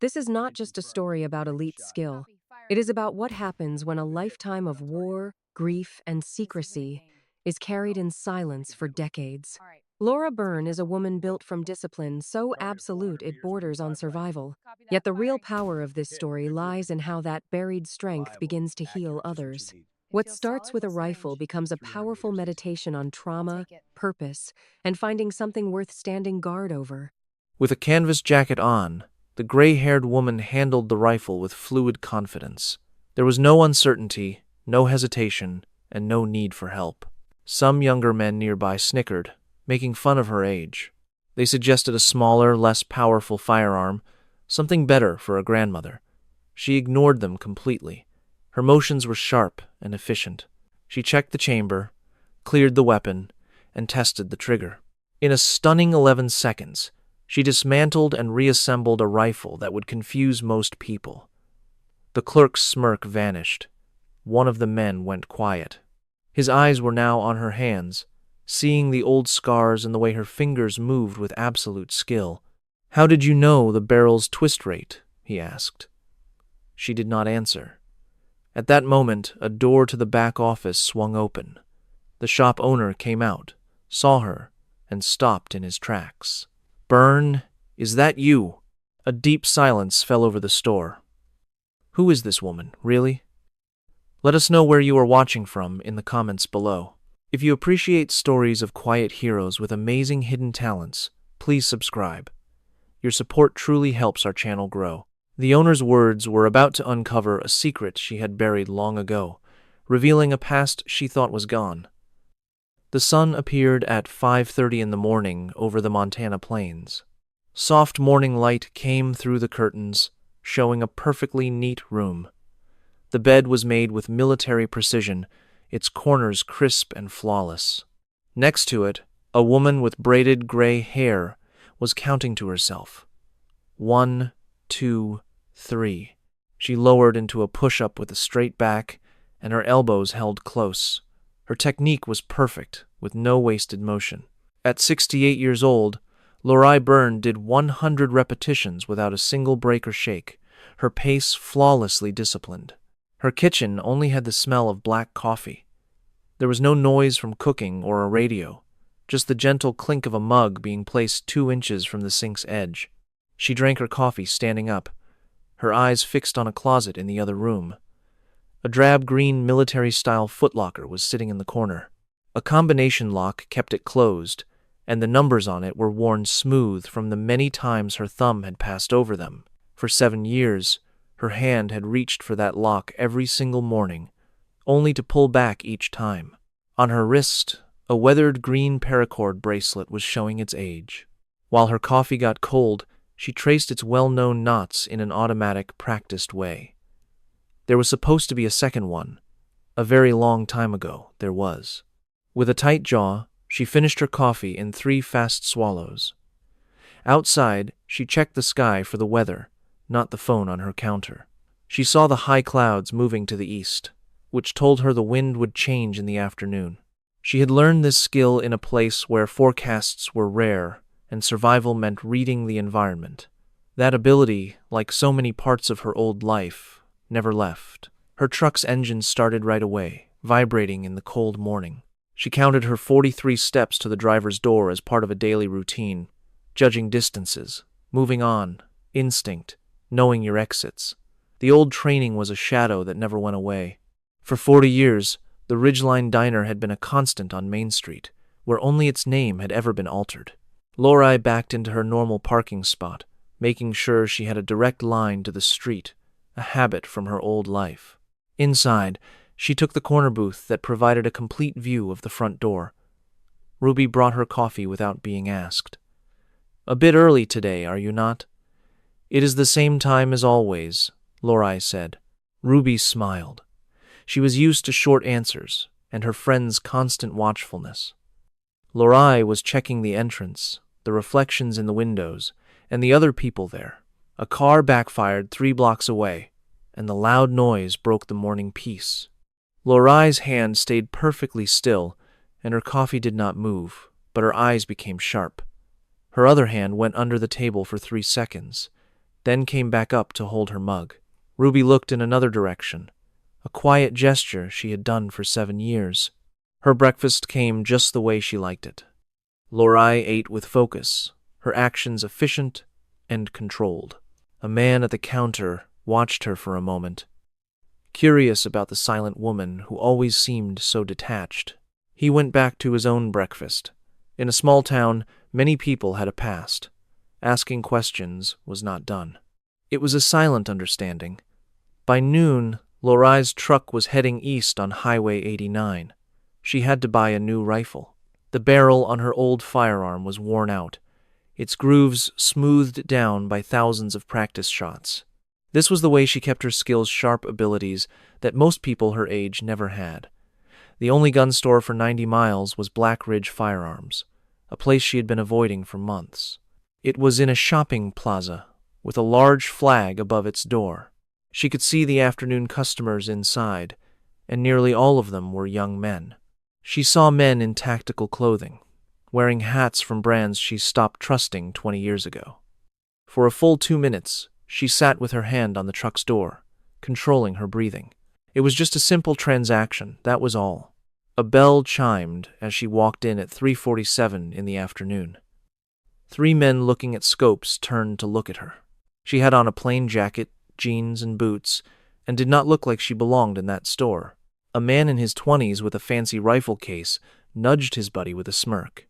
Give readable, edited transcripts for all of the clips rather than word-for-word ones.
This is not just a story about elite skill. It is about what happens when a lifetime of war, grief, and secrecy is carried in silence for decades. Laura Byrne is a woman built from discipline so absolute it borders on survival. Yet the real power of this story lies in how that buried strength begins to heal others. What starts with a rifle becomes a powerful meditation on trauma, purpose, and finding something worth standing guard over. With a canvas jacket on, the gray-haired woman handled the rifle with fluid confidence. There was no uncertainty, no hesitation, and no need for help. Some younger men nearby snickered, making fun of her age. They suggested a smaller, less powerful firearm, something better for a grandmother. She ignored them completely. Her motions were sharp and efficient. She checked the chamber, cleared the weapon, and tested the trigger. In a stunning 11 seconds, she dismantled and reassembled a rifle that would confuse most people. The clerk's smirk vanished. One of the men went quiet. His eyes were now on her hands, seeing the old scars and the way her fingers moved with absolute skill. "How did you know the barrel's twist rate?" he asked. She did not answer. At that moment, a door to the back office swung open. The shop owner came out, saw her, and stopped in his tracks. "Byrne, is that you?" A deep silence fell over the store. "Who is this woman, really?" Let us know where you are watching from in the comments below. If you appreciate stories of quiet heroes with amazing hidden talents, please subscribe. Your support truly helps our channel grow. The owner's words were about to uncover a secret she had buried long ago, revealing a past she thought was gone. The sun appeared at 5:30 in the morning over the Montana plains. Soft morning light came through the curtains, showing a perfectly neat room. The bed was made with military precision, its corners crisp and flawless. Next to it, a woman with braided gray hair was counting to herself. 1, 2, 3. She lowered into a push-up with a straight back, and her elbows held close. Her technique was perfect, with no wasted motion. At 68 years old, Laura Byrne did 100 repetitions without a single break or shake, her pace flawlessly disciplined. Her kitchen only had the smell of black coffee. There was no noise from cooking or a radio, just the gentle clink of a mug being placed 2 inches from the sink's edge. She drank her coffee standing up, her eyes fixed on a closet in the other room. A drab green military-style footlocker was sitting in the corner. A combination lock kept it closed, and the numbers on it were worn smooth from the many times her thumb had passed over them. For 7 years, her hand had reached for that lock every single morning, only to pull back each time. On her wrist, a weathered green paracord bracelet was showing its age. While her coffee got cold, she traced its well-known knots in an automatic, practiced way. There was supposed to be a second one. A very long time ago, there was. With a tight jaw, she finished her coffee in 3 fast swallows. Outside, she checked the sky for the weather, not the phone on her counter. She saw the high clouds moving to the east, which told her the wind would change in the afternoon. She had learned this skill in a place where forecasts were rare and survival meant reading the environment. That ability, like so many parts of her old life, never left. Her truck's engine started right away, vibrating in the cold morning. She counted her 43 steps to the driver's door as part of a daily routine, judging distances, moving on, instinct, knowing your exits. The old training was a shadow that never went away. For 40 years, the Ridgeline Diner had been a constant on Main Street, where only its name had ever been altered. Laura backed into her normal parking spot, making sure she had a direct line to the street, a habit from her old life. Inside, she took the corner booth that provided a complete view of the front door. Ruby brought her coffee without being asked. "A bit early today, are you not?" "It is the same time as always," Laura said. Ruby smiled. She was used to short answers and her friend's constant watchfulness. Laura was checking the entrance, the reflections in the windows, and the other people there. A car backfired 3 blocks away, and the loud noise broke the morning peace. Laura's hand stayed perfectly still, and her coffee did not move, but her eyes became sharp. Her other hand went under the table for 3 seconds, then came back up to hold her mug. Ruby looked in another direction, a quiet gesture she had done for 7 years. Her breakfast came just the way she liked it. Lorraine ate with focus, her actions efficient and controlled. A man at the counter watched her for a moment, curious about the silent woman who always seemed so detached. He went back to his own breakfast. In a small town, many people had a past. Asking questions was not done. It was a silent understanding. By noon, Lorai's truck was heading east on Highway 89. She had to buy a new rifle. The barrel on her old firearm was worn out, its grooves smoothed down by thousands of practice shots. This was the way she kept her skills sharp, abilities that most people her age never had. The only gun store for 90 miles was Black Ridge Firearms, a place she had been avoiding for months. It was in a shopping plaza, with a large flag above its door. She could see the afternoon customers inside, and nearly all of them were young men. She saw men in tactical clothing, wearing hats from brands she stopped trusting 20 years ago. For a full 2 minutes, she sat with her hand on the truck's door, controlling her breathing. It was just a simple transaction, that was all. A bell chimed as she walked in at 3:47 in the afternoon. 3 men looking at scopes turned to look at her. She had on a plain jacket, jeans, and boots, and did not look like she belonged in that store. A man in his 20s with a fancy rifle case nudged his buddy with a smirk.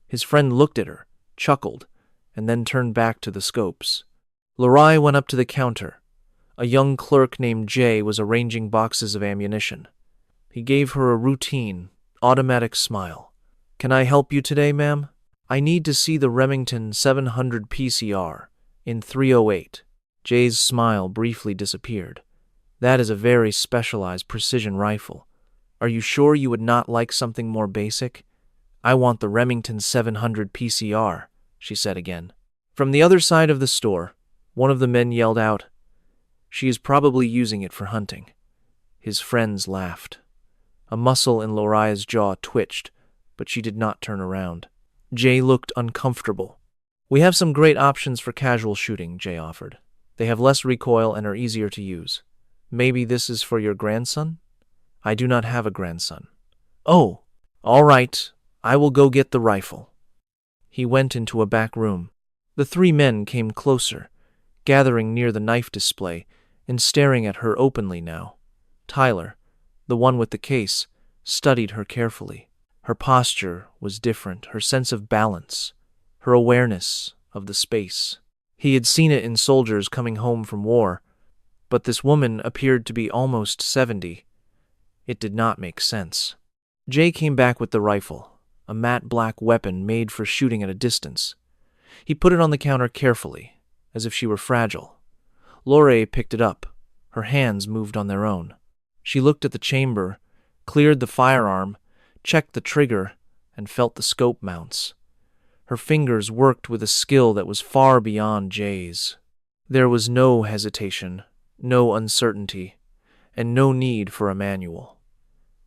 His friend looked at her, chuckled, and then turned back to the scopes. Lorraine went up to the counter. A young clerk named Jay was arranging boxes of ammunition. He gave her a routine, automatic smile. "Can I help you today, ma'am? I need to see the Remington 700 PCR in 308. Jay's smile briefly disappeared. "That is a very specialized precision rifle. Are you sure you would not like something more basic?" "I want the Remington 700 PCR, she said again. From the other side of the store, one of the men yelled out, "She is probably using it for hunting." His friends laughed. A muscle in Lorai's jaw twitched, but she did not turn around. Jay looked uncomfortable. "We have some great options for casual shooting," Jay offered. "They have less recoil and are easier to use. Maybe this is for your grandson?" "I do not have a grandson." "Oh, all right. I will go get the rifle." He went into a back room. The 3 men came closer, gathering near the knife display and staring at her openly now. Tyler, the one with the case, studied her carefully. Her posture was different, her sense of balance, her awareness of the space. He had seen it in soldiers coming home from war, but this woman appeared to be almost 70. It did not make sense. Jay came back with the rifle, a matte black weapon made for shooting at a distance. He put it on the counter carefully, as if she were fragile. Lorraine picked it up. Her hands moved on their own. She looked at the chamber, cleared the firearm, checked the trigger, and felt the scope mounts. Her fingers worked with a skill that was far beyond Jay's. There was no hesitation, no uncertainty, and no need for a manual.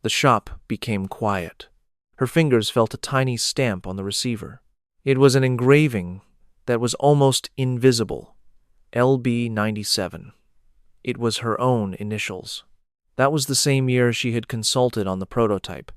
The shop became quiet. Her fingers felt a tiny stamp on the receiver. It was an engraving that was almost invisible. LB97. It was her own initials. That was the same year she had consulted on the prototype.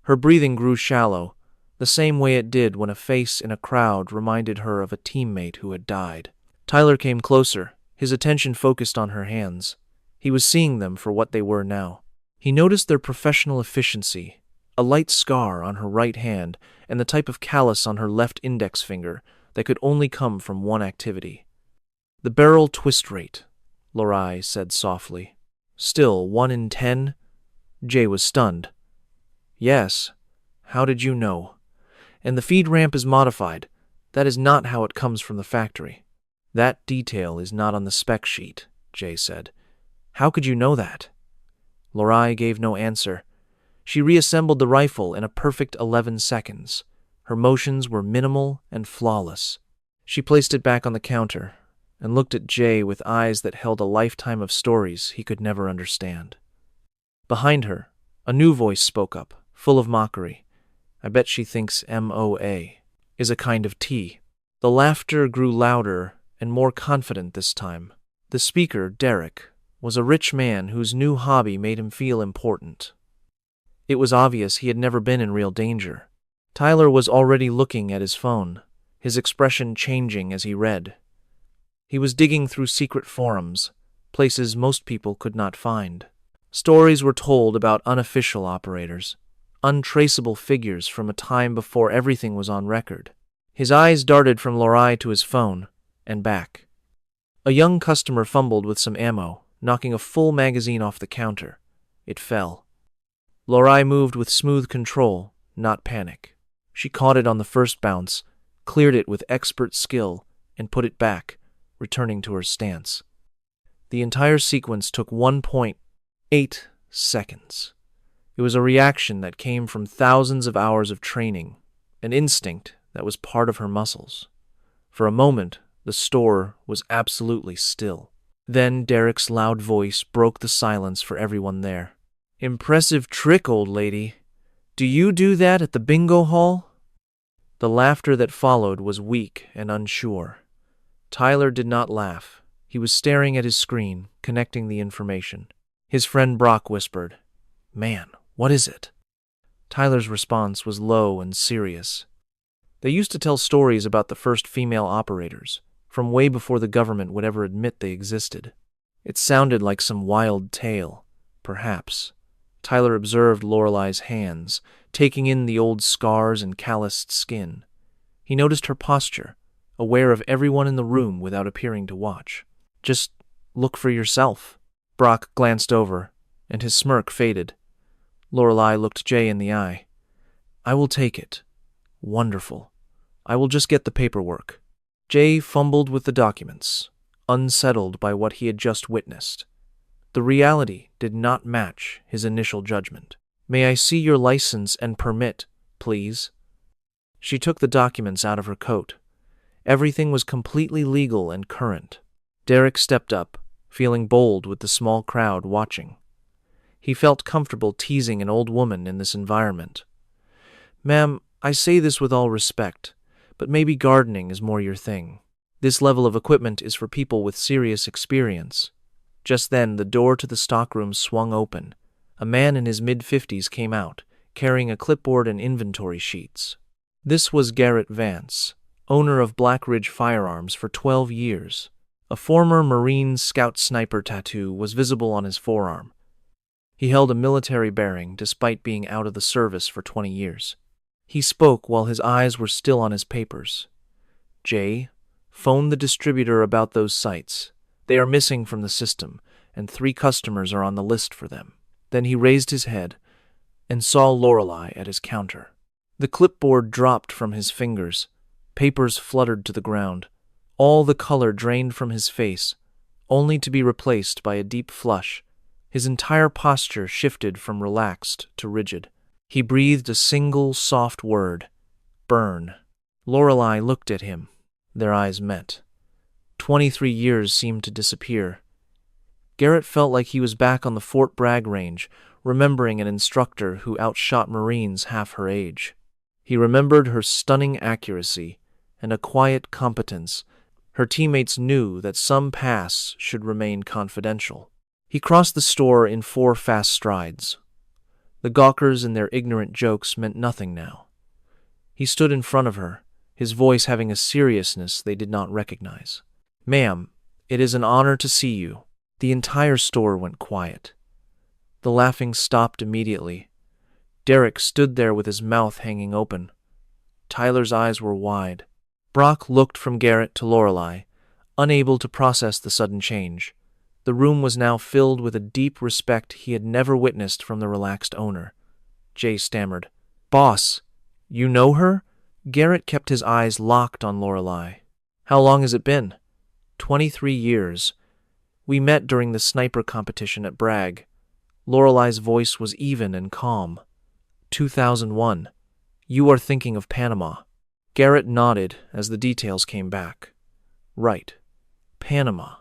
Her breathing grew shallow, the same way it did when a face in a crowd reminded her of a teammate who had died. Tyler came closer, his attention focused on her hands. He was seeing them for what they were now. He noticed their professional efficiency, a light scar on her right hand and the type of callus on her left index finger that could only come from one activity. "The barrel twist rate," Lorraine said softly. "Still 1 in 10? Jay was stunned. "Yes. How did you know? And the feed ramp is modified. That is not how it comes from the factory." "That detail is not on the spec sheet," Jay said. "How could you know that?" Lorraine gave no answer. She reassembled the rifle in a perfect 11 seconds. Her motions were minimal and flawless. She placed it back on the counter and looked at Jay with eyes that held a lifetime of stories he could never understand. Behind her, a new voice spoke up, full of mockery. "I bet she thinks MOA is a kind of tea." The laughter grew louder and more confident this time. The speaker, Derek, was a rich man whose new hobby made him feel important. It was obvious he had never been in real danger. Tyler was already looking at his phone, his expression changing as he read. He was digging through secret forums, places most people could not find. Stories were told about unofficial operators, untraceable figures from a time before everything was on record. His eyes darted from Lorai to his phone, and back. A young customer fumbled with some ammo, knocking a full magazine off the counter. It fell. Lorai moved with smooth control, not panic. She caught it on the first bounce, cleared it with expert skill, and put it back, returning to her stance. The entire sequence took 1.8 seconds. It was a reaction that came from thousands of hours of training, an instinct that was part of her muscles. For a moment, the store was absolutely still. Then Derek's loud voice broke the silence for everyone there. "Impressive trick, old lady. Do you do that at the bingo hall?" The laughter that followed was weak and unsure. Tyler did not laugh. He was staring at his screen, connecting the information. His friend Brock whispered, "Man, what is it?" Tyler's response was low and serious. They used to tell stories about the first female operators, from way before the government would ever admit they existed. It sounded like some wild tale, perhaps. Tyler observed Lorelai's hands, taking in the old scars and calloused skin. He noticed her posture, aware of everyone in the room without appearing to watch. "Just look for yourself." Brock glanced over, and his smirk faded. Lorelai looked Jay in the eye. "I will take it. Wonderful. I will just get the paperwork." Jay fumbled with the documents, unsettled by what he had just witnessed. The reality did not match his initial judgment. "May I see your license and permit, please?" She took the documents out of her coat. Everything was completely legal and current. Derek stepped up, feeling bold with the small crowd watching. He felt comfortable teasing an old woman in this environment. "Ma'am, I say this with all respect, but maybe gardening is more your thing. This level of equipment is for people with serious experience." Just then, the door to the stockroom swung open. A man in his mid-50s came out, carrying a clipboard and inventory sheets. This was Garrett Vance, owner of Black Ridge Firearms for 12 years. A former Marine Scout sniper tattoo was visible on his forearm. He held a military bearing despite being out of the service for 20 years. He spoke while his eyes were still on his papers. "Jay, phone the distributor about those sites. They are missing from the system, and 3 customers are on the list for them." Then he raised his head and saw Lorelai at his counter. The clipboard dropped from his fingers. Papers fluttered to the ground. All the color drained from his face, only to be replaced by a deep flush. His entire posture shifted from relaxed to rigid. He breathed a single soft word: "Burn." Lorelai looked at him. Their eyes met. 23 years seemed to disappear. Garrett felt like he was back on the Fort Bragg range, remembering an instructor who outshot Marines half her age. He remembered her stunning accuracy and a quiet competence. Her teammates knew that some paths should remain confidential. He crossed the store in 4 fast strides. The gawkers and their ignorant jokes meant nothing now. He stood in front of her, his voice having a seriousness they did not recognize. "Ma'am, it is an honor to see you." The entire store went quiet. The laughing stopped immediately. Derek stood there with his mouth hanging open. Tyler's eyes were wide. Brock looked from Garrett to Lorelai, unable to process the sudden change. The room was now filled with a deep respect he had never witnessed from the relaxed owner. Jay stammered, "Boss, you know her?" Garrett kept his eyes locked on Lorelai. "How long has it been?" 23 years. We met during the sniper competition at Bragg." Lorelai's voice was even and calm. 2001. "You are thinking of Panama." Garrett nodded as the details came back. "Right. Panama.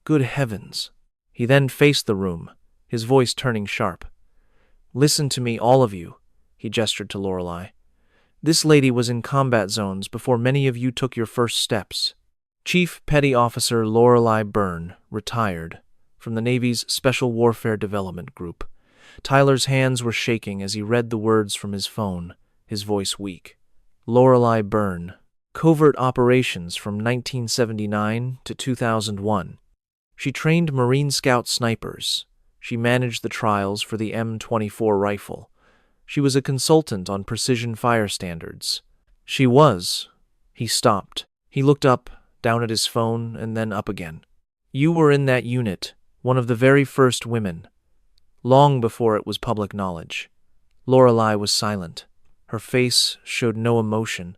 Good heavens." He then faced the room, his voice turning sharp. "Listen to me, all of you," he gestured to Lorelai. "This lady was in combat zones before many of you took your first steps. Chief Petty Officer Lorelei Byrne, retired, from the Navy's Special Warfare Development Group. Tyler's hands were shaking as he read the words from his phone, his voice weak. Lorelei Byrne, covert operations from 1979 to 2001. She trained Marine Scout snipers. She managed the trials for the M24 rifle. She was a consultant on precision fire standards. He stopped. He looked up, down at his phone, and then up again. You were in that unit, one of the very first women. Long before it was public knowledge. Lorelei was silent. Her face showed no emotion,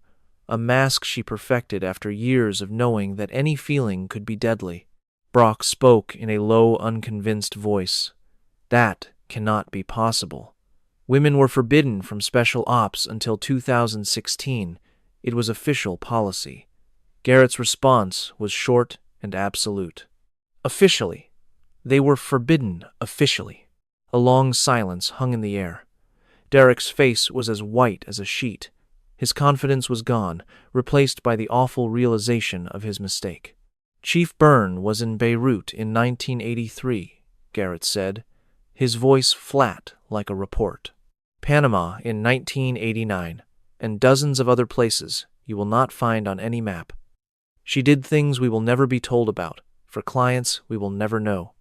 a mask she perfected after years of knowing that any feeling could be deadly. Brock spoke in a low, unconvinced voice. That cannot be possible. Women were forbidden from special ops until 2016. It was official policy. Garrett's response was short and absolute. Officially. They were forbidden officially. A long silence hung in the air. Derek's face was as white as a sheet. His confidence was gone, replaced by the awful realization of his mistake. Chief Byrne was in Beirut in 1983, Garrett said, his voice flat like a report. Panama in 1989, and dozens of other places you will not find on any map. She did things we will never be told about, for clients we will never know.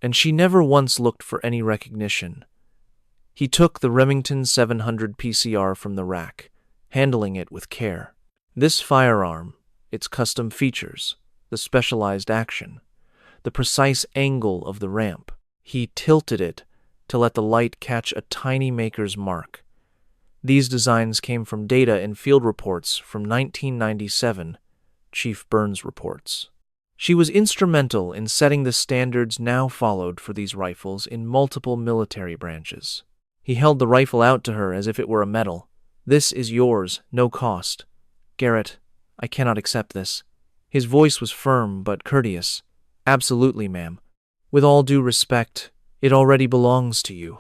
And she never once looked for any recognition. He took the Remington 700 PCR from the rack, handling it with care. This firearm, its custom features, the specialized action, the precise angle of the ramp, he tilted it to let the light catch a tiny maker's mark. These designs came from data and field reports from 1997, Chief Byrne's reports. She was instrumental in setting the standards now followed for these rifles in multiple military branches. He held the rifle out to her as if it were a medal. This is yours, no cost. Garrett, I cannot accept this. His voice was firm but courteous. Absolutely, ma'am. With all due respect, it already belongs to you.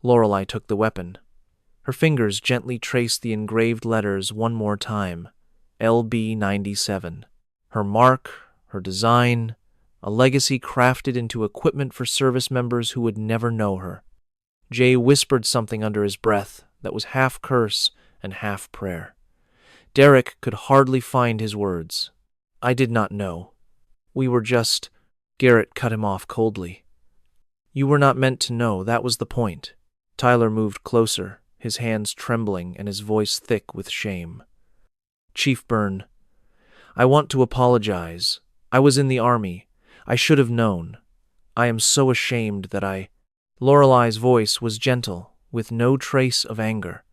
Lorelei took the weapon. Her fingers gently traced the engraved letters one more time. LB-97. Her mark, her design, a legacy crafted into equipment for service members who would never know her. Jay whispered something under his breath that was half curse and half prayer. Derek could hardly find his words. I did not know. We were just... Garrett cut him off coldly. You were not meant to know, that was the point. Tyler moved closer, his hands trembling and his voice thick with shame. Chief Byrne, I want to apologize. I was in the army. I should have known. I am so ashamed that I... Lorelei's voice was gentle, with no trace of anger.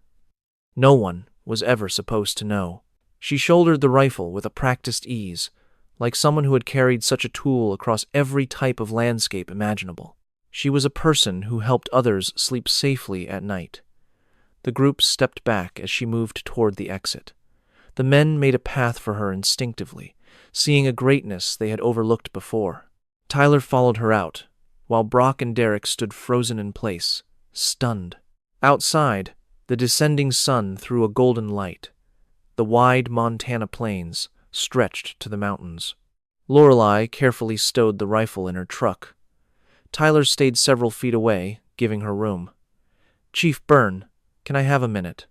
No one was ever supposed to know. She shouldered the rifle with a practiced ease, like someone who had carried such a tool across every type of landscape imaginable. She was a person who helped others sleep safely at night. The group stepped back as she moved toward the exit. The men made a path for her instinctively, seeing a greatness they had overlooked before. Tyler followed her out, while Brock and Derek stood frozen in place, stunned. Outside, the descending sun threw a golden light. The wide Montana plains stretched to the mountains. Lorelei carefully stowed the rifle in her truck. Tyler stayed several feet away, giving her room. Chief Byrne, can I have a minute?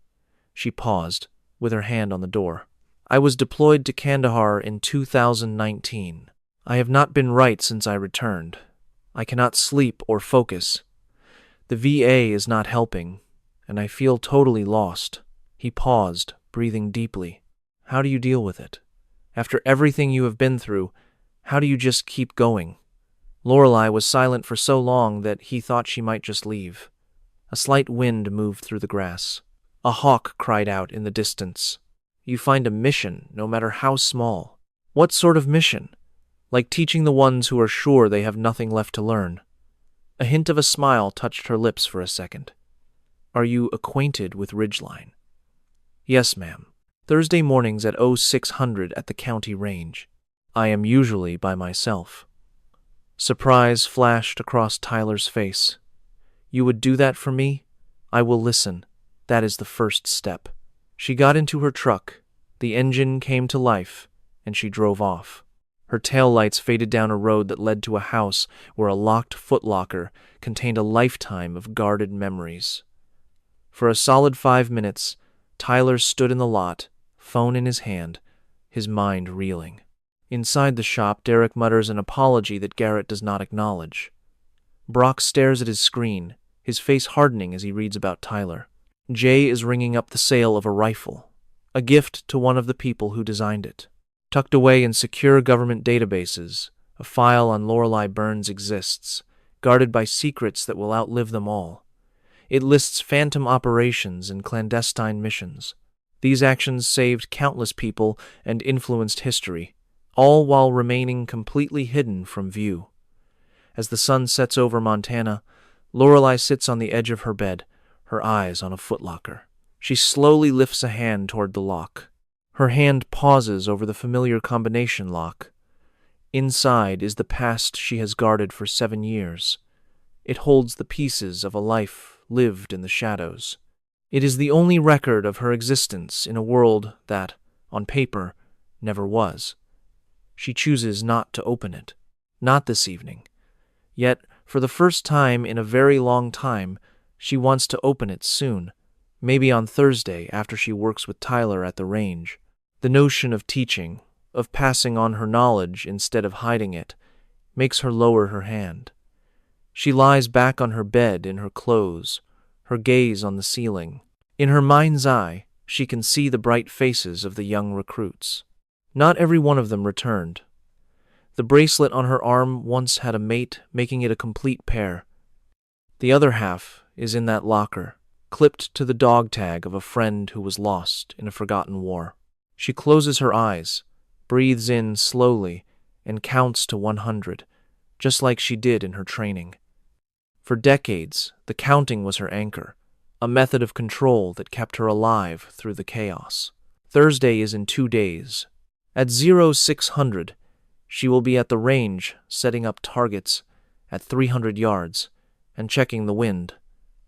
She paused, with her hand on the door. I was deployed to Kandahar in 2019. I have not been right since I returned. I cannot sleep or focus. The VA is not helping, and I feel totally lost. He paused, breathing deeply. How do you deal with it? After everything you have been through, how do you just keep going? Lorelei was silent for so long that he thought she might just leave. A slight wind moved through the grass. A hawk cried out in the distance. You find a mission, no matter how small. What sort of mission? Like teaching the ones who are sure they have nothing left to learn. A hint of a smile touched her lips for a second. Are you acquainted with Ridgeline? Yes, ma'am. Thursday mornings at 0600 at the county range. I am usually by myself. Surprise flashed across Tyler's face. You would do that for me? I will listen. That is the first step. She got into her truck. The engine came to life, and she drove off. Her taillights faded down a road that led to a house where a locked footlocker contained a lifetime of guarded memories. For a solid 5 minutes, Tyler stood in the lot, phone in his hand, his mind reeling. Inside the shop, Derek mutters an apology that Garrett does not acknowledge. Brock stares at his screen, his face hardening as he reads about Tyler. Jay is ringing up the sale of a rifle, a gift to one of the people who designed it. Tucked away in secure government databases, a file on Lorelei Burns exists, guarded by secrets that will outlive them all. It lists phantom operations and clandestine missions. These actions saved countless people and influenced history, all while remaining completely hidden from view. As the sun sets over Montana, Lorelei sits on the edge of her bed, her eyes on a footlocker. She slowly lifts a hand toward the lock. Her hand pauses over the familiar combination lock. Inside is the past she has guarded for 7 years. It holds the pieces of a life lived in the shadows. It is the only record of her existence in a world that, on paper, never was. She chooses not to open it. Not this evening. Yet, for the first time in a very long time, she wants to open it soon. Maybe on Thursday after she works with Tyler at the range. The notion of teaching, of passing on her knowledge instead of hiding it, makes her lower her hand. She lies back on her bed in her clothes, her gaze on the ceiling. In her mind's eye, she can see the bright faces of the young recruits. Not every one of them returned. The bracelet on her arm once had a mate, making it a complete pair. The other half is in that locker, clipped to the dog tag of a friend who was lost in a forgotten war. She closes her eyes, breathes in slowly, and counts to 100, just like she did in her training. For decades, the counting was her anchor, a method of control that kept her alive through the chaos. Thursday is in 2 days. At 0600, she will be at the range, setting up targets at 300 yards and checking the wind,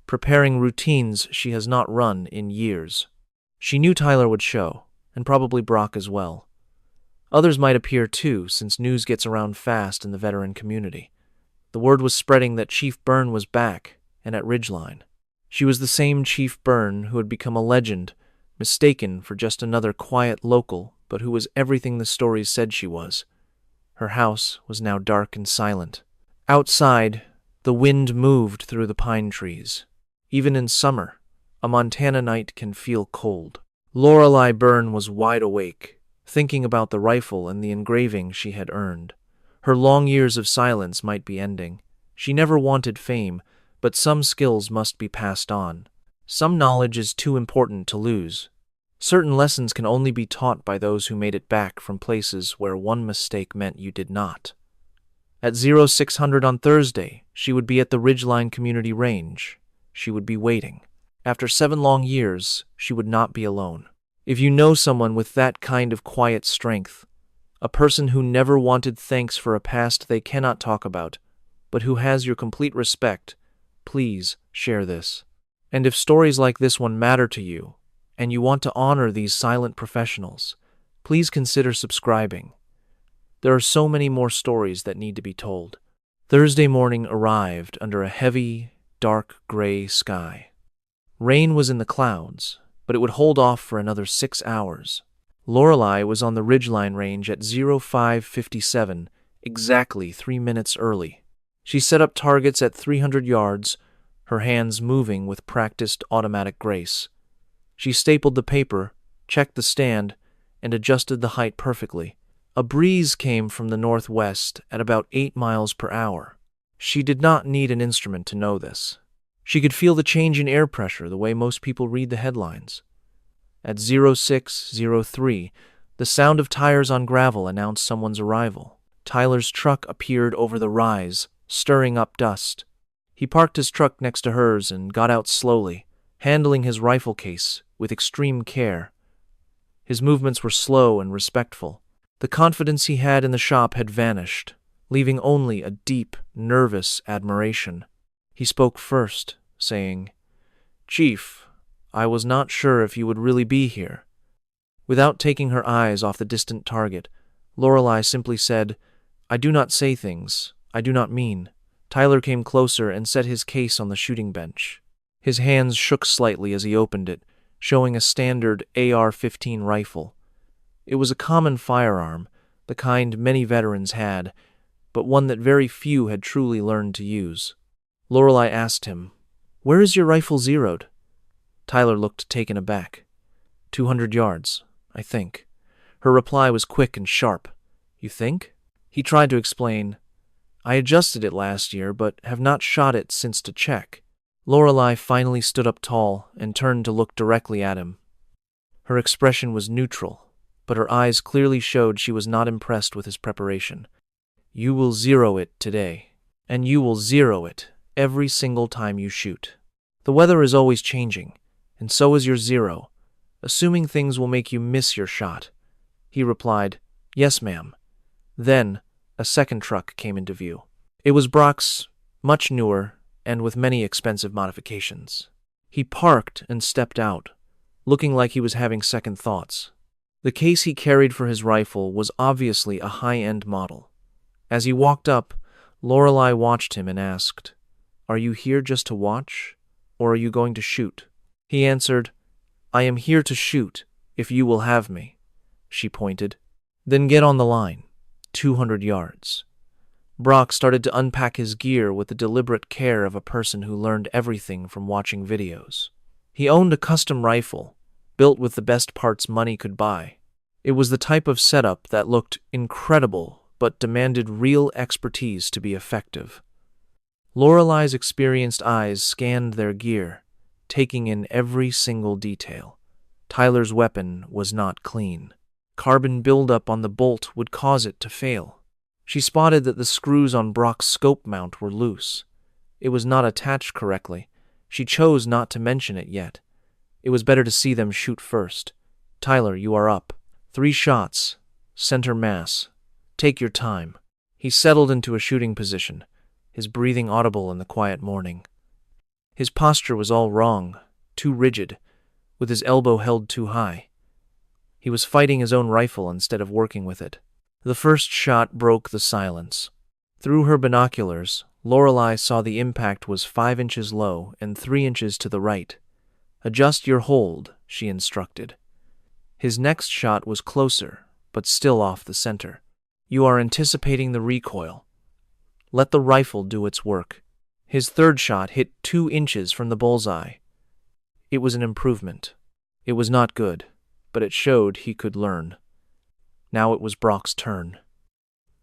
preparing routines she has not run in years. She knew Tyler would show, and probably Brock as well. Others might appear too, since news gets around fast in the veteran community. The word was spreading that Chief Byrne was back and at Ridgeline. She was the same Chief Byrne who had become a legend, mistaken for just another quiet local, but who was everything the stories said she was. Her house was now dark and silent. Outside, the wind moved through the pine trees. Even in summer, a Montana night can feel cold. Lorelei Byrne was wide awake, thinking about the rifle and the engraving she had earned. Her long years of silence might be ending. She never wanted fame, but some skills must be passed on. Some knowledge is too important to lose. Certain lessons can only be taught by those who made it back from places where one mistake meant you did not. At 0600 on Thursday, she would be at the Ridgeline Community Range. She would be waiting. After 7 long years, she would not be alone. If you know someone with that kind of quiet strength, a person who never wanted thanks for a past they cannot talk about, but who has your complete respect, please share this. And if stories like this one matter to you, and you want to honor these silent professionals, please consider subscribing. There are so many more stories that need to be told. Thursday morning arrived under a heavy, dark gray sky. Rain was in the clouds, but it would hold off for another 6 hours. Lorelei was on the Ridgeline Range at 0557, exactly 3 minutes early. She set up targets at 300 yards, her hands moving with practiced automatic grace. She stapled the paper, checked the stand, and adjusted the height perfectly. A breeze came from the northwest at about 8 miles per hour. She did not need an instrument to know this. She could feel the change in air pressure the way most people read the headlines. At 0603, the sound of tires on gravel announced someone's arrival. Tyler's truck appeared over the rise, stirring up dust. He parked his truck next to hers and got out slowly, handling his rifle case with extreme care. His movements were slow and respectful. The confidence he had in the shop had vanished, leaving only a deep, nervous admiration. He spoke first, saying, "Chief, I was not sure if you would really be here." Without taking her eyes off the distant target, Lorelei simply said, "I do not say things I do not mean." Tyler came closer and set his case on the shooting bench. His hands shook slightly as he opened it, showing a standard AR-15 rifle. It was a common firearm, the kind many veterans had, but one that very few had truly learned to use. Lorelei asked him, "Where is your rifle zeroed?" Tyler looked taken aback. 200 yards, I think." Her reply was quick and sharp. "You think?" He tried to explain, "I adjusted it last year, but have not shot it since to check." Lorelei finally stood up tall and turned to look directly at him. Her expression was neutral, but her eyes clearly showed she was not impressed with his preparation. "You will zero it today, and you will zero it every single time you shoot. The weather is always changing, and so is your zero, assuming things will make you miss your shot." He replied, "Yes, ma'am." Then, a second truck came into view. It was Brock's, much newer, and with many expensive modifications. He parked and stepped out, looking like he was having second thoughts. The case he carried for his rifle was obviously a high-end model. As he walked up, Lorelei watched him and asked, "Are you here just to watch, or are you going to shoot?" He answered, "I am here to shoot, if you will have me." She pointed. "Then get on the line. 200 yards. Brock started to unpack his gear with the deliberate care of a person who learned everything from watching videos. He owned a custom rifle, built with the best parts money could buy. It was the type of setup that looked incredible but demanded real expertise to be effective. Lorelei's experienced eyes scanned their gear, taking in every single detail. Tyler's weapon was not clean. Carbon buildup on the bolt would cause it to fail. She spotted that the screws on Brock's scope mount were loose. It was not attached correctly. She chose not to mention it yet. It was better to see them shoot first. "Tyler, you are up. 3 shots. Center mass. Take your time." He settled into a shooting position, his breathing audible in the quiet morning. His posture was all wrong, too rigid, with his elbow held too high. He was fighting his own rifle instead of working with it. The first shot broke the silence. Through her binoculars, Lorelei saw the impact was 5 inches low and 3 inches to the right. "Adjust your hold," she instructed. His next shot was closer, but still off the center. "You are anticipating the recoil. Let the rifle do its work." His third shot hit 2 inches from the bullseye. It was an improvement. It was not good, but it showed he could learn. Now it was Brock's turn.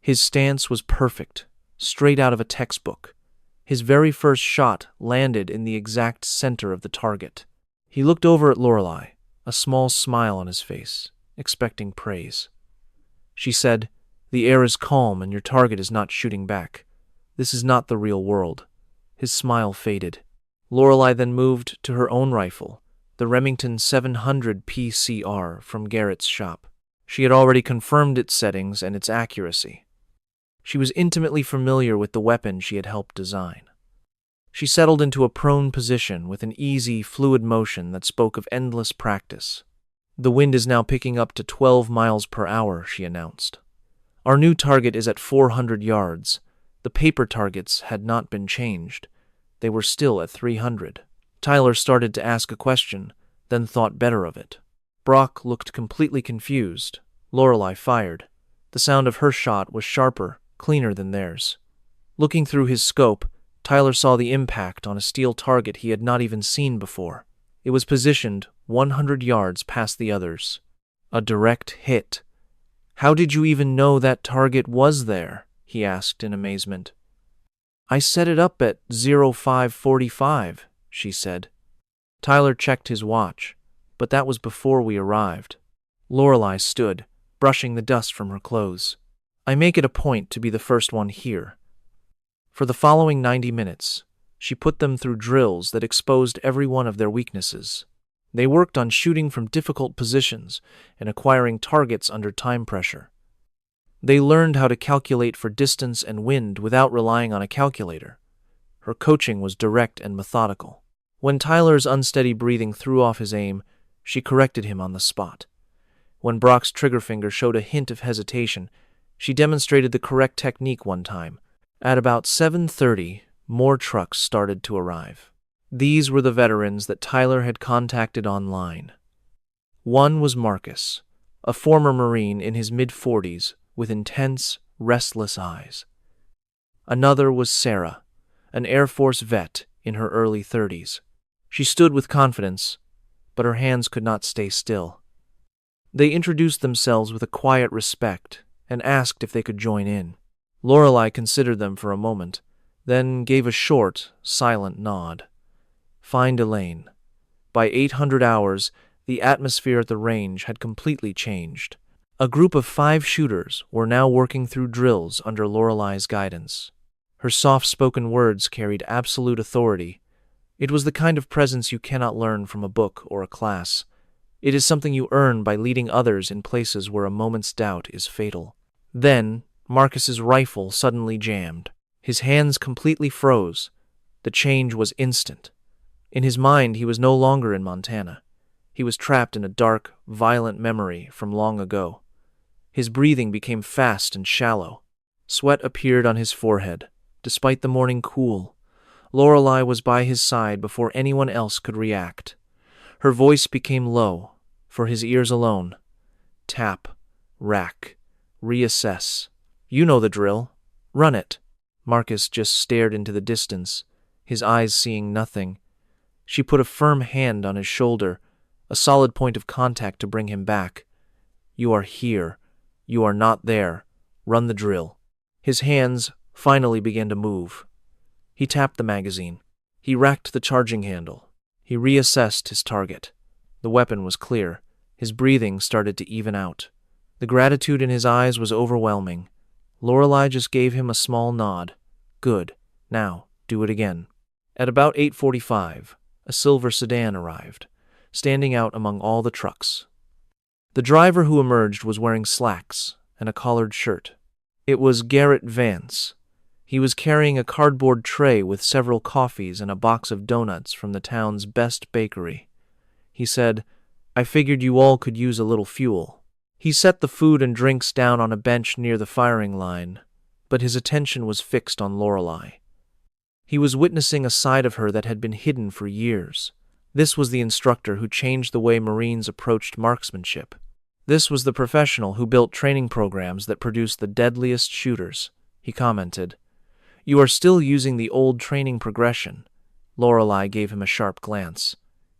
His stance was perfect, straight out of a textbook. His very first shot landed in the exact center of the target. He looked over at Lorelei, a small smile on his face, expecting praise. She said, "The air is calm and your target is not shooting back. This is not the real world." His smile faded. Lorelei then moved to her own rifle, the Remington 700 PCR from Garrett's shop. She had already confirmed its settings and its accuracy. She was intimately familiar with the weapon she had helped design. She settled into a prone position with an easy, fluid motion that spoke of endless practice. "The wind is now picking up to 12 miles per hour, she announced. "Our new target is at 400 yards. The paper targets had not been changed. They were still at 300. Tyler started to ask a question, then thought better of it. Brock looked completely confused. Lorelei fired. The sound of her shot was sharper, cleaner than theirs. Looking through his scope, Tyler saw the impact on a steel target he had not even seen before. It was positioned 100 yards past the others. A direct hit. "How did you even know that target was there?" he asked in amazement. "I set it up at 0545, she said. Tyler checked his watch, but that was before we arrived. Lorelei stood, brushing the dust from her clothes. "I make it a point to be the first one here." For the following 90 minutes, she put them through drills that exposed every one of their weaknesses. They worked on shooting from difficult positions and acquiring targets under time pressure. They learned how to calculate for distance and wind without relying on a calculator. Her coaching was direct and methodical. When Tyler's unsteady breathing threw off his aim, she corrected him on the spot. When Brock's trigger finger showed a hint of hesitation, she demonstrated the correct technique one time. At about 7:30, more trucks started to arrive. These were the veterans that Tyler had contacted online. One was Marcus, a former Marine in his mid-40s with intense, restless eyes. Another was Sarah, an Air Force vet in her early 30s. She stood with confidence, but her hands could not stay still. They introduced themselves with a quiet respect and asked if they could join in. Lorelei considered them for a moment, then gave a short, silent nod. Find Elaine. By 800 hours, the atmosphere at the range had completely changed. A group of 5 shooters were now working through drills under Lorelei's guidance. Her soft-spoken words carried absolute authority. It was the kind of presence you cannot learn from a book or a class. It is something you earn by leading others in places where a moment's doubt is fatal. Then, Marcus's rifle suddenly jammed. His hands completely froze. The change was instant. In his mind, he was no longer in Montana. He was trapped in a dark, violent memory from long ago. His breathing became fast and shallow. Sweat appeared on his forehead. Despite the morning cool, Lorelei was by his side before anyone else could react. Her voice became low, for his ears alone. Tap, rack, reassess. You know the drill. Run it. Marcus just stared into the distance, his eyes seeing nothing. She put a firm hand on his shoulder, a solid point of contact to bring him back. You are here. You are not there. Run the drill. His hands finally began to move. He tapped the magazine. He racked the charging handle. He reassessed his target. The weapon was clear. His breathing started to even out. The gratitude in his eyes was overwhelming. Lorelei just gave him a small nod. Good. Now, do it again. At about 8:45, a silver sedan arrived, standing out among all the trucks. The driver who emerged was wearing slacks and a collared shirt. It was Garrett Vance. He was carrying a cardboard tray with several coffees and a box of donuts from the town's best bakery. He said, "I figured you all could use a little fuel." He set the food and drinks down on a bench near the firing line, but his attention was fixed on Lorelei. He was witnessing a side of her that had been hidden for years. This was the instructor who changed the way Marines approached marksmanship. This was the professional who built training programs that produced the deadliest shooters. He commented, "You are still using the old training progression." Lorelei gave him a sharp glance.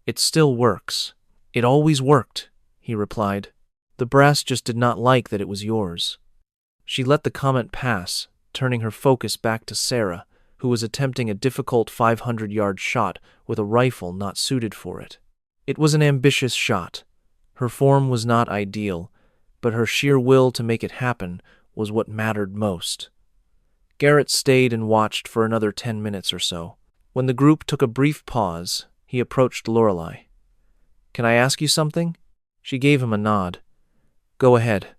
"It still works." "It always worked," he replied. "The brass just did not like that it was yours." She let the comment pass, turning her focus back to Sarah, who was attempting a difficult 500-yard shot with a rifle not suited for it. It was an ambitious shot. Her form was not ideal, but her sheer will to make it happen was what mattered most. Garrett stayed and watched for another 10 minutes or so. When the group took a brief pause, he approached Lorelei. "Can I ask you something?" She gave him a nod. "Go ahead,"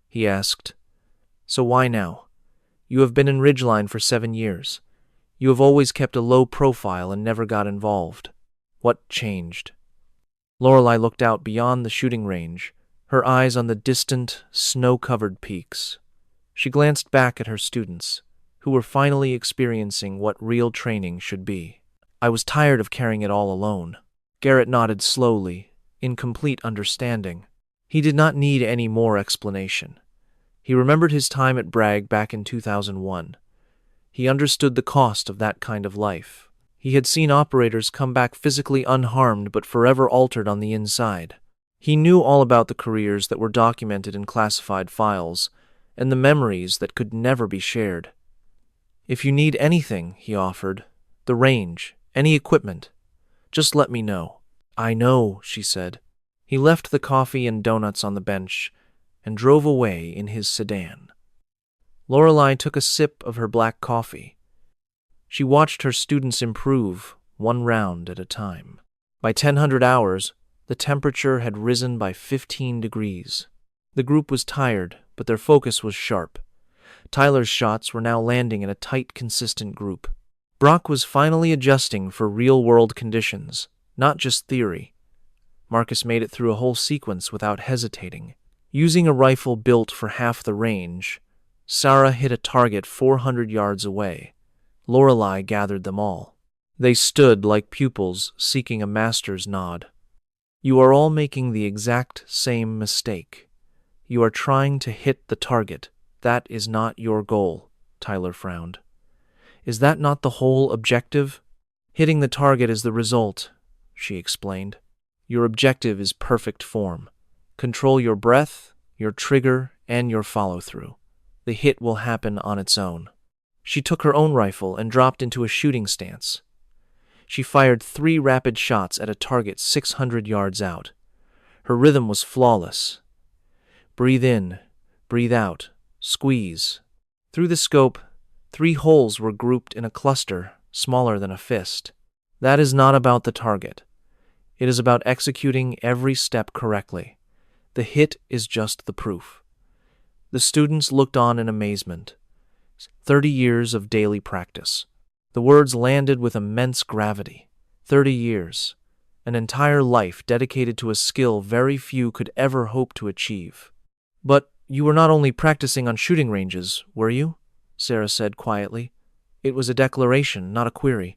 he asked. "So why now? You have been in Ridgeline for 7 years. You have always kept a low profile and never got involved. What changed?" Lorelei looked out beyond the shooting range, her eyes on the distant, snow-covered peaks. She glanced back at her students, who were finally experiencing what real training should be. "I was tired of carrying it all alone." Garrett nodded slowly, in complete understanding. He did not need any more explanation. He remembered his time at Bragg back in 2001. He understood the cost of that kind of life. He had seen operators come back physically unharmed but forever altered on the inside. He knew all about the careers that were documented in classified files, and the memories that could never be shared. "If you need anything," he offered, "the range, any equipment, just let me know." "I know," she said. He left the coffee and donuts on the bench and drove away in his sedan. Lorelei took a sip of her black coffee. She watched her students improve, one round at a time. By 1000 hours, the temperature had risen by 15 degrees. The group was tired, but their focus was sharp. Tyler's shots were now landing in a tight, consistent group. Brock was finally adjusting for real-world conditions, not just theory. Marcus made it through a whole sequence without hesitating. Using a rifle built for half the range, Sarah hit a target 400 yards away. Lorelei gathered them all. They stood like pupils seeking a master's nod. You are all making the exact same mistake. You are trying to hit the target. That is not your goal, Tyler frowned. Is that not the whole objective? Hitting the target is the result, she explained. Your objective is perfect form. Control your breath, your trigger, and your follow-through. The hit will happen on its own. She took her own rifle and dropped into a shooting stance. She fired 3 rapid shots at a target 600 yards out. Her rhythm was flawless. Breathe in, breathe out, squeeze. Through the scope, 3 holes were grouped in a cluster smaller than a fist. That is not about the target. It is about executing every step correctly. The hit is just the proof. The students looked on in amazement. 30 years of daily practice. The words landed with immense gravity. 30 years. An entire life dedicated to a skill very few could ever hope to achieve. But you were not only practicing on shooting ranges, were you? Sarah said quietly. It was a declaration, not a query.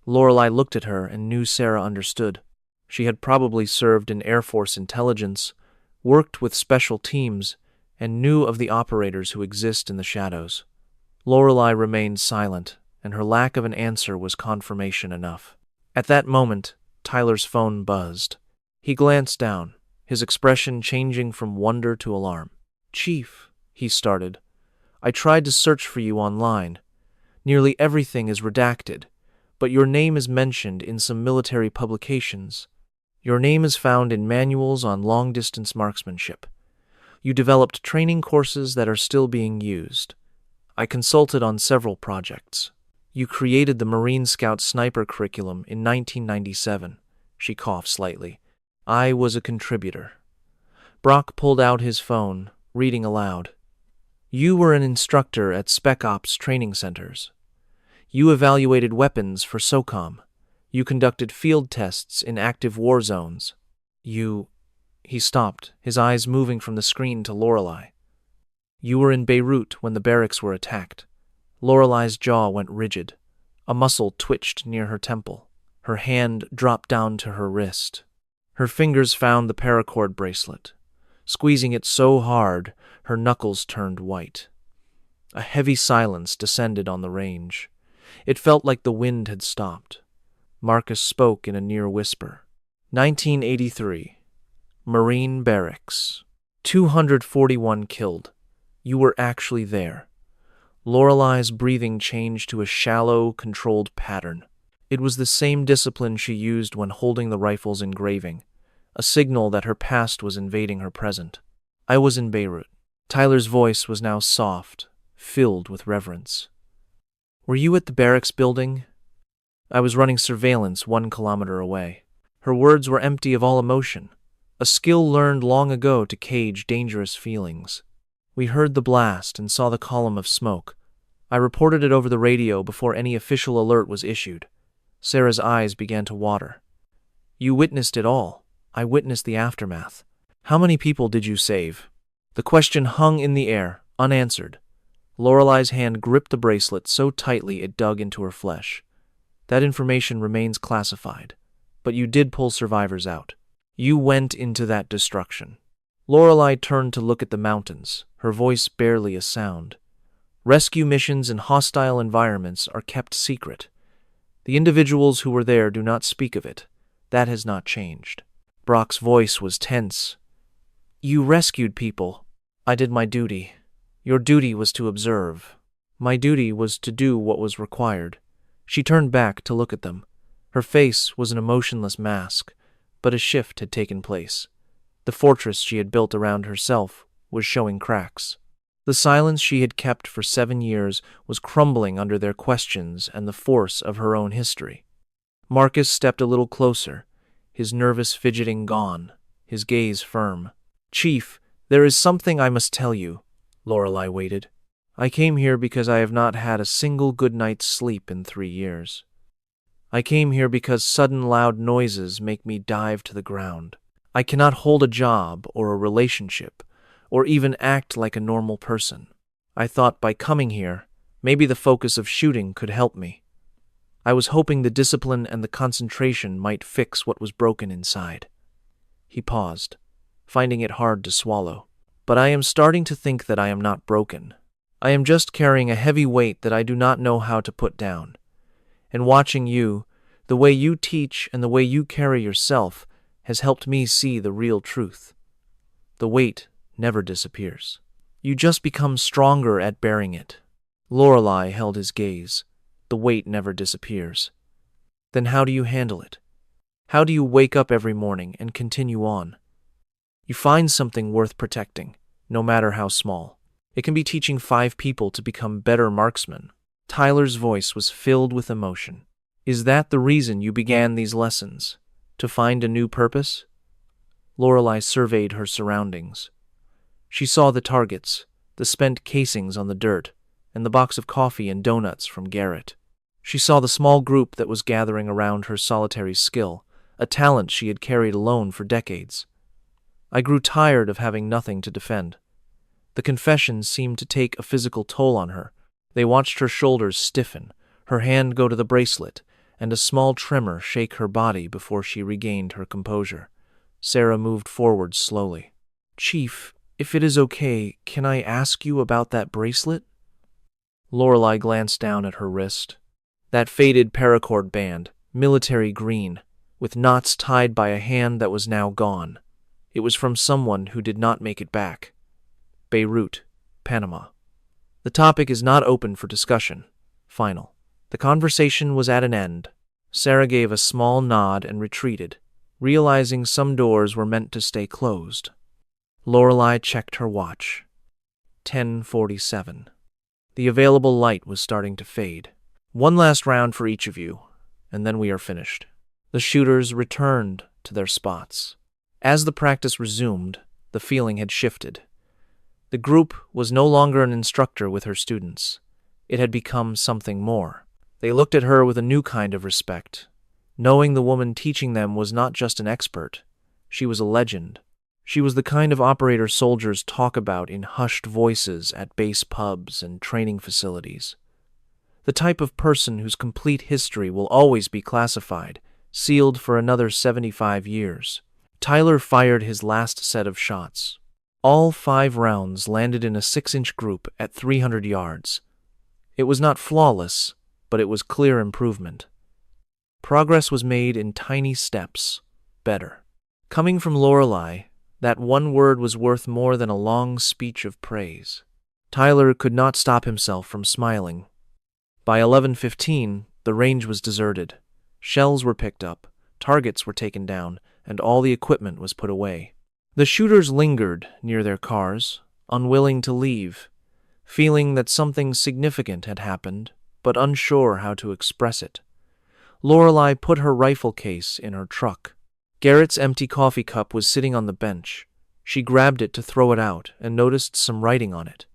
Lorelei looked at her and knew Sarah understood. She had probably served in Air Force intelligence, worked with special teams, and knew of the operators who exist in the shadows. Lorelei remained silent, and her lack of an answer was confirmation enough. At that moment, Tyler's phone buzzed. He glanced down, his expression changing from wonder to alarm. "Chief," he started, "I tried to search for you online. Nearly everything is redacted, but your name is mentioned in some military publications. Your name is found in manuals on long-distance marksmanship. You developed training courses that are still being used. I consulted on several projects. You created the Marine Scout Sniper curriculum in 1997. She coughed slightly. I was a contributor. Brock pulled out his phone, reading aloud. You were an instructor at Spec Ops training centers. You evaluated weapons for SOCOM. You conducted field tests in active war zones. He stopped, his eyes moving from the screen to Lorelei. You were in Beirut when the barracks were attacked. Lorelei's jaw went rigid. A muscle twitched near her temple. Her hand dropped down to her wrist. Her fingers found the paracord bracelet. Squeezing it so hard, her knuckles turned white. A heavy silence descended on the range. It felt like the wind had stopped. Marcus spoke in a near whisper. 1983. Marine Barracks. 241 killed. You were actually there. Lorelei's breathing changed to a shallow, controlled pattern. It was the same discipline she used when holding the rifle's engraving, a signal that her past was invading her present. I was in Beirut. Tyler's voice was now soft, filled with reverence. Were you at the barracks building? I was running surveillance 1 kilometer away. Her words were empty of all emotion, a skill learned long ago to cage dangerous feelings. We heard the blast and saw the column of smoke. I reported it over the radio before any official alert was issued. Sarah's eyes began to water. You witnessed it all. I witnessed the aftermath. How many people did you save? The question hung in the air, unanswered. Lorelei's hand gripped the bracelet so tightly it dug into her flesh. That information remains classified, but you did pull survivors out. You went into that destruction. Lorelei turned to look at the mountains, her voice barely a sound. Rescue missions in hostile environments are kept secret. The individuals who were there do not speak of it. That has not changed. Brock's voice was tense. You rescued people. I did my duty. Your duty was to observe. My duty was to do what was required. She turned back to look at them. Her face was an emotionless mask, but a shift had taken place. The fortress she had built around herself was showing cracks. The silence she had kept for 7 years was crumbling under their questions and the force of her own history. Marcus stepped a little closer, his nervous fidgeting gone, his gaze firm. Chief, there is something I must tell you. Lorelei waited. I came here because I have not had a single good night's sleep in 3 years. I came here because sudden loud noises make me dive to the ground. I cannot hold a job or a relationship or even act like a normal person. I thought by coming here, maybe the focus of shooting could help me. I was hoping the discipline and the concentration might fix what was broken inside. He paused, finding it hard to swallow. But I am starting to think that I am not broken. I am just carrying a heavy weight that I do not know how to put down. And watching you, the way you teach and the way you carry yourself, has helped me see the real truth. The weight never disappears. You just become stronger at bearing it. Lorelei held his gaze. The weight never disappears. Then how do you handle it? How do you wake up every morning and continue on? You find something worth protecting, no matter how small. It can be teaching 5 people to become better marksmen. Tyler's voice was filled with emotion. Is that the reason you began these lessons? To find a new purpose? Lorelei surveyed her surroundings. She saw the targets, the spent casings on the dirt, and the box of coffee and donuts from Garrett. She saw the small group that was gathering around her solitary skill, a talent she had carried alone for decades. I grew tired of having nothing to defend. The confessions seemed to take a physical toll on her. They watched her shoulders stiffen, her hand go to the bracelet, and a small tremor shake her body before she regained her composure. Sarah moved forward slowly. Chief, if it is okay, can I ask you about that bracelet? Lorelei glanced down at her wrist. That faded paracord band, military green, with knots tied by a hand that was now gone. It was from someone who did not make it back. Beirut, Panama. The topic is not open for discussion. Final. The conversation was at an end. Sarah gave a small nod and retreated, realizing some doors were meant to stay closed. Lorelei checked her watch. 10:47. The available light was starting to fade. One last round for each of you, and then we are finished. The shooters returned to their spots. As the practice resumed, the feeling had shifted. The group was no longer an instructor with her students. It had become something more. They looked at her with a new kind of respect, knowing the woman teaching them was not just an expert. She was a legend. She was the kind of operator soldiers talk about in hushed voices at base pubs and training facilities. The type of person whose complete history will always be classified, sealed for another 75 years. Tyler fired his last set of shots. All 5 rounds landed in a 6-inch group at 300 yards. It was not flawless, but it was clear improvement. Progress was made in tiny steps. Better. Coming from Lorelei, that one word was worth more than a long speech of praise. Tyler could not stop himself from smiling. By 11:15, the range was deserted. Shells were picked up, targets were taken down, and all the equipment was put away. The shooters lingered near their cars, unwilling to leave, feeling that something significant had happened, but unsure how to express it. Lorelei put her rifle case in her truck. Garrett's empty coffee cup was sitting on the bench. She grabbed it to throw it out and noticed some writing on it.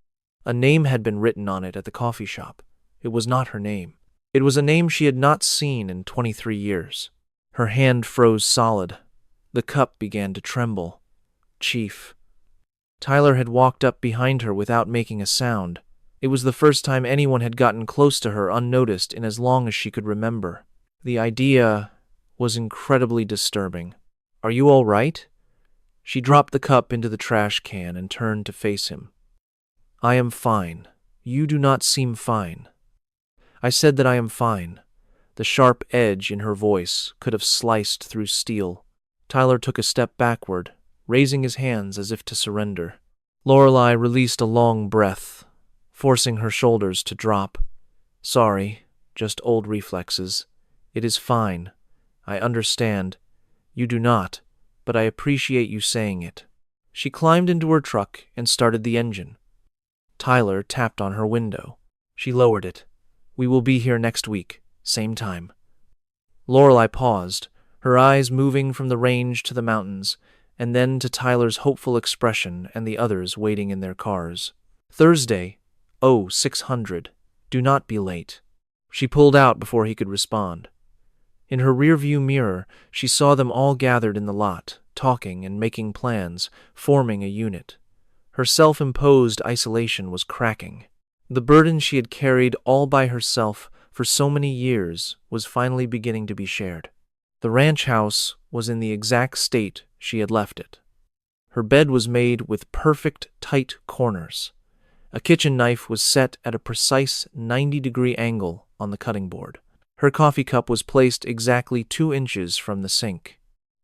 A name had been written on it at the coffee shop. It was not her name. It was a name she had not seen in 23 years. Her hand froze solid. The cup began to tremble. Chief. Tyler had walked up behind her without making a sound. It was the first time anyone had gotten close to her unnoticed in as long as she could remember. The idea was incredibly disturbing. Are you all right? She dropped the cup into the trash can and turned to face him. I am fine. You do not seem fine. I said that I am fine. The sharp edge in her voice could have sliced through steel. Tyler took a step backward, raising his hands as if to surrender. Lorelei released a long breath, forcing her shoulders to drop. Sorry, just old reflexes. It is fine. I understand. You do not, but I appreciate you saying it. She climbed into her truck and started the engine. Tyler tapped on her window. She lowered it. We will be here next week, same time. Lorelei paused, her eyes moving from the range to the mountains, and then to Tyler's hopeful expression and the others waiting in their cars. Thursday, 0600. Do not be late. She pulled out before he could respond. In her rearview mirror, she saw them all gathered in the lot, talking and making plans, forming a unit. Her self-imposed isolation was cracking. The burden she had carried all by herself for so many years was finally beginning to be shared. The ranch house was in the exact state she had left it. Her bed was made with perfect, tight corners. A kitchen knife was set at a precise 90-degree angle on the cutting board. Her coffee cup was placed exactly 2 inches from the sink.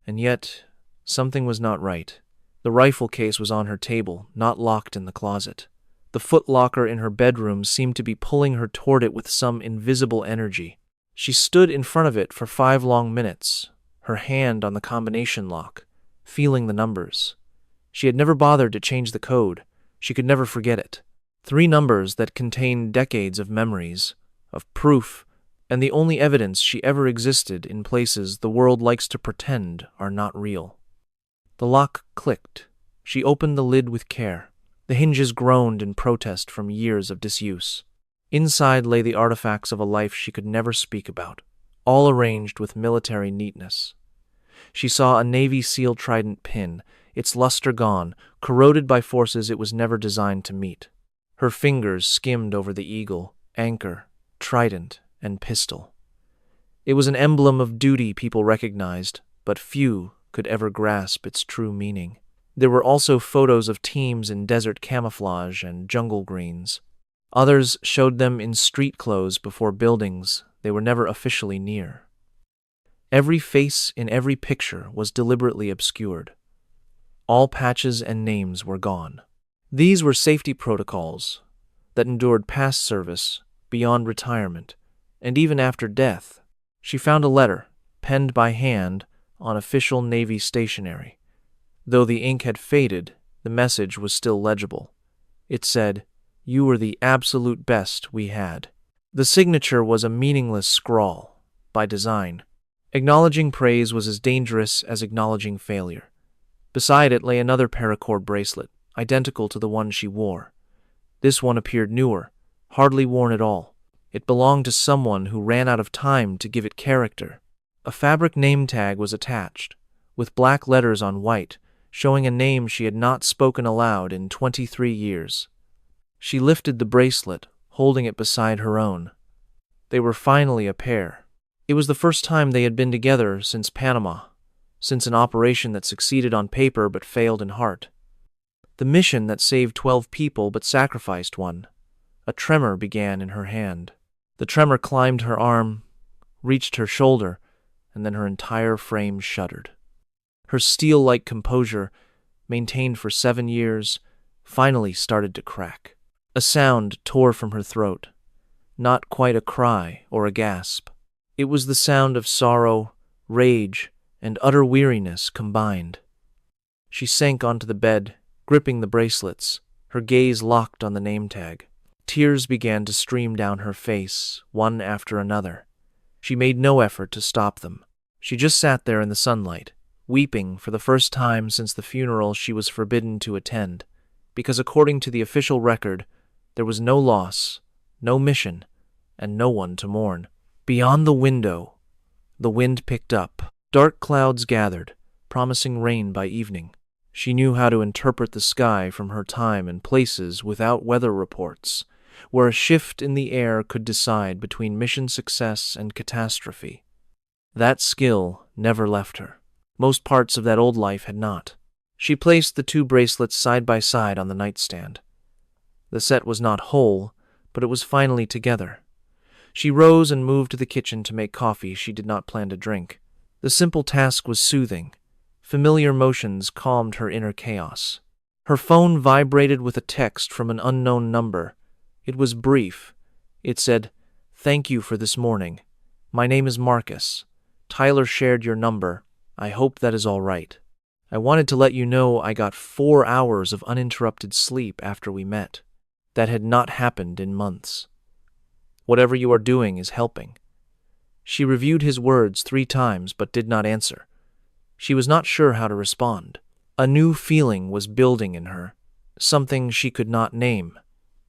And yet, something was not right. The rifle case was on her table, not locked in the closet. The footlocker in her bedroom seemed to be pulling her toward it with some invisible energy. She stood in front of it for 5 long minutes, her hand on the combination lock, feeling the numbers. She had never bothered to change the code. She could never forget it. 3 numbers that contained decades of memories, of proof, and the only evidence she ever existed in places the world likes to pretend are not real. The lock clicked. She opened the lid with care. The hinges groaned in protest from years of disuse. Inside lay the artifacts of a life she could never speak about, all arranged with military neatness. She saw a Navy SEAL trident pin, its luster gone, corroded by forces it was never designed to meet. Her fingers skimmed over the eagle, anchor, trident, and pistol. It was an emblem of duty people recognized, but few could ever grasp its true meaning. There were also photos of teams in desert camouflage and jungle greens. Others showed them in street clothes before buildings they were never officially near. Every face in every picture was deliberately obscured. All patches and names were gone. These were safety protocols that endured past service, beyond retirement, and even after death. She found a letter, penned by hand on official Navy stationery. Though the ink had faded, the message was still legible. It said, "You were the absolute best we had." The signature was a meaningless scrawl, by design. Acknowledging praise was as dangerous as acknowledging failure. Beside it lay another paracord bracelet, identical to the one she wore. This one appeared newer, hardly worn at all. It belonged to someone who ran out of time to give it character. A fabric name tag was attached, with black letters on white, showing a name she had not spoken aloud in 23 years. She lifted the bracelet, holding it beside her own. They were finally a pair. It was the first time they had been together since Panama, since an operation that succeeded on paper but failed in heart. The mission that saved 12 people but sacrificed one. A tremor began in her hand. The tremor climbed her arm, reached her shoulder, and then her entire frame shuddered. Her steel-like composure, maintained for 7 years, finally started to crack. A sound tore from her throat. Not quite a cry or a gasp. It was the sound of sorrow, rage, and utter weariness combined. She sank onto the bed, gripping the bracelets, her gaze locked on the name tag. Tears began to stream down her face, one after another. She made no effort to stop them. She just sat there in the sunlight, weeping for the first time since the funeral she was forbidden to attend, because according to the official record, there was no loss, no mission, and no one to mourn. Beyond the window, the wind picked up. Dark clouds gathered, promising rain by evening. She knew how to interpret the sky from her time in places without weather reports, where a shift in the air could decide between mission success and catastrophe. That skill never left her. Most parts of that old life had not. She placed the 2 bracelets side by side on the nightstand. The set was not whole, but it was finally together. She rose and moved to the kitchen to make coffee she did not plan to drink. The simple task was soothing. Familiar motions calmed her inner chaos. Her phone vibrated with a text from an unknown number. It was brief. It said, "Thank you for this morning. My name is Marcus. Tyler shared your number. I hope that is all right. I wanted to let you know I got 4 hours of uninterrupted sleep after we met. That had not happened in months. Whatever you are doing is helping." She reviewed his words 3 times but did not answer. She was not sure how to respond. A new feeling was building in her, something she could not name.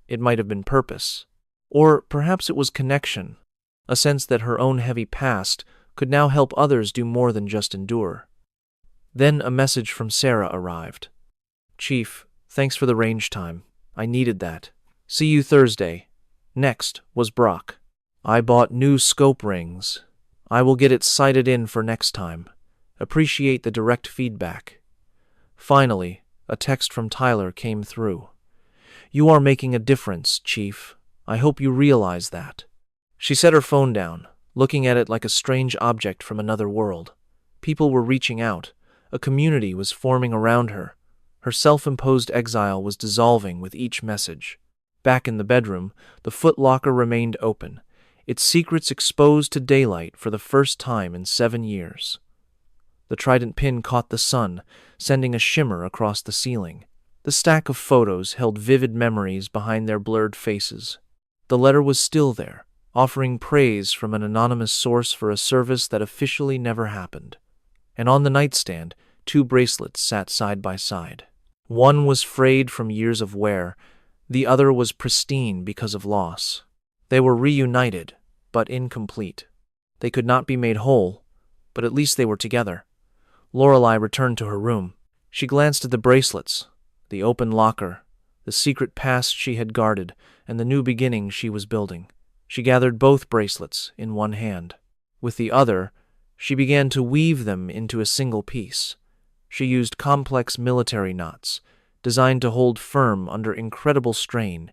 It might have been purpose. Or perhaps it was connection, a sense that her own heavy past could now help others do more than just endure. Then a message from Sarah arrived. "Chief, Thanks for the range time. I needed that. See you Thursday. Next was Brock. I bought new scope rings. I will get it sighted in for next time. Appreciate the direct feedback. Finally, a text from Tyler came through. You are making a difference, Chief. I hope you realize that. She set her phone down, looking at it like a strange object from another world. People were reaching out. A community was forming around her. Her self-imposed exile was dissolving with each message. Back in the bedroom, the footlocker remained open, its secrets exposed to daylight for the first time in 7 years. The trident pin caught the sun, sending a shimmer across the ceiling. The stack of photos held vivid memories behind their blurred faces. The letter was still there, offering praise from an anonymous source for a service that officially never happened. And on the nightstand, 2 bracelets sat side by side. One was frayed from years of wear, the other was pristine because of loss. They were reunited, but incomplete. They could not be made whole, but at least they were together. Lorelei returned to her room. She glanced at the bracelets, the open locker, the secret past she had guarded, and the new beginning she was building. She gathered both bracelets in one hand. With the other, she began to weave them into a single piece. She used complex military knots, designed to hold firm under incredible strain,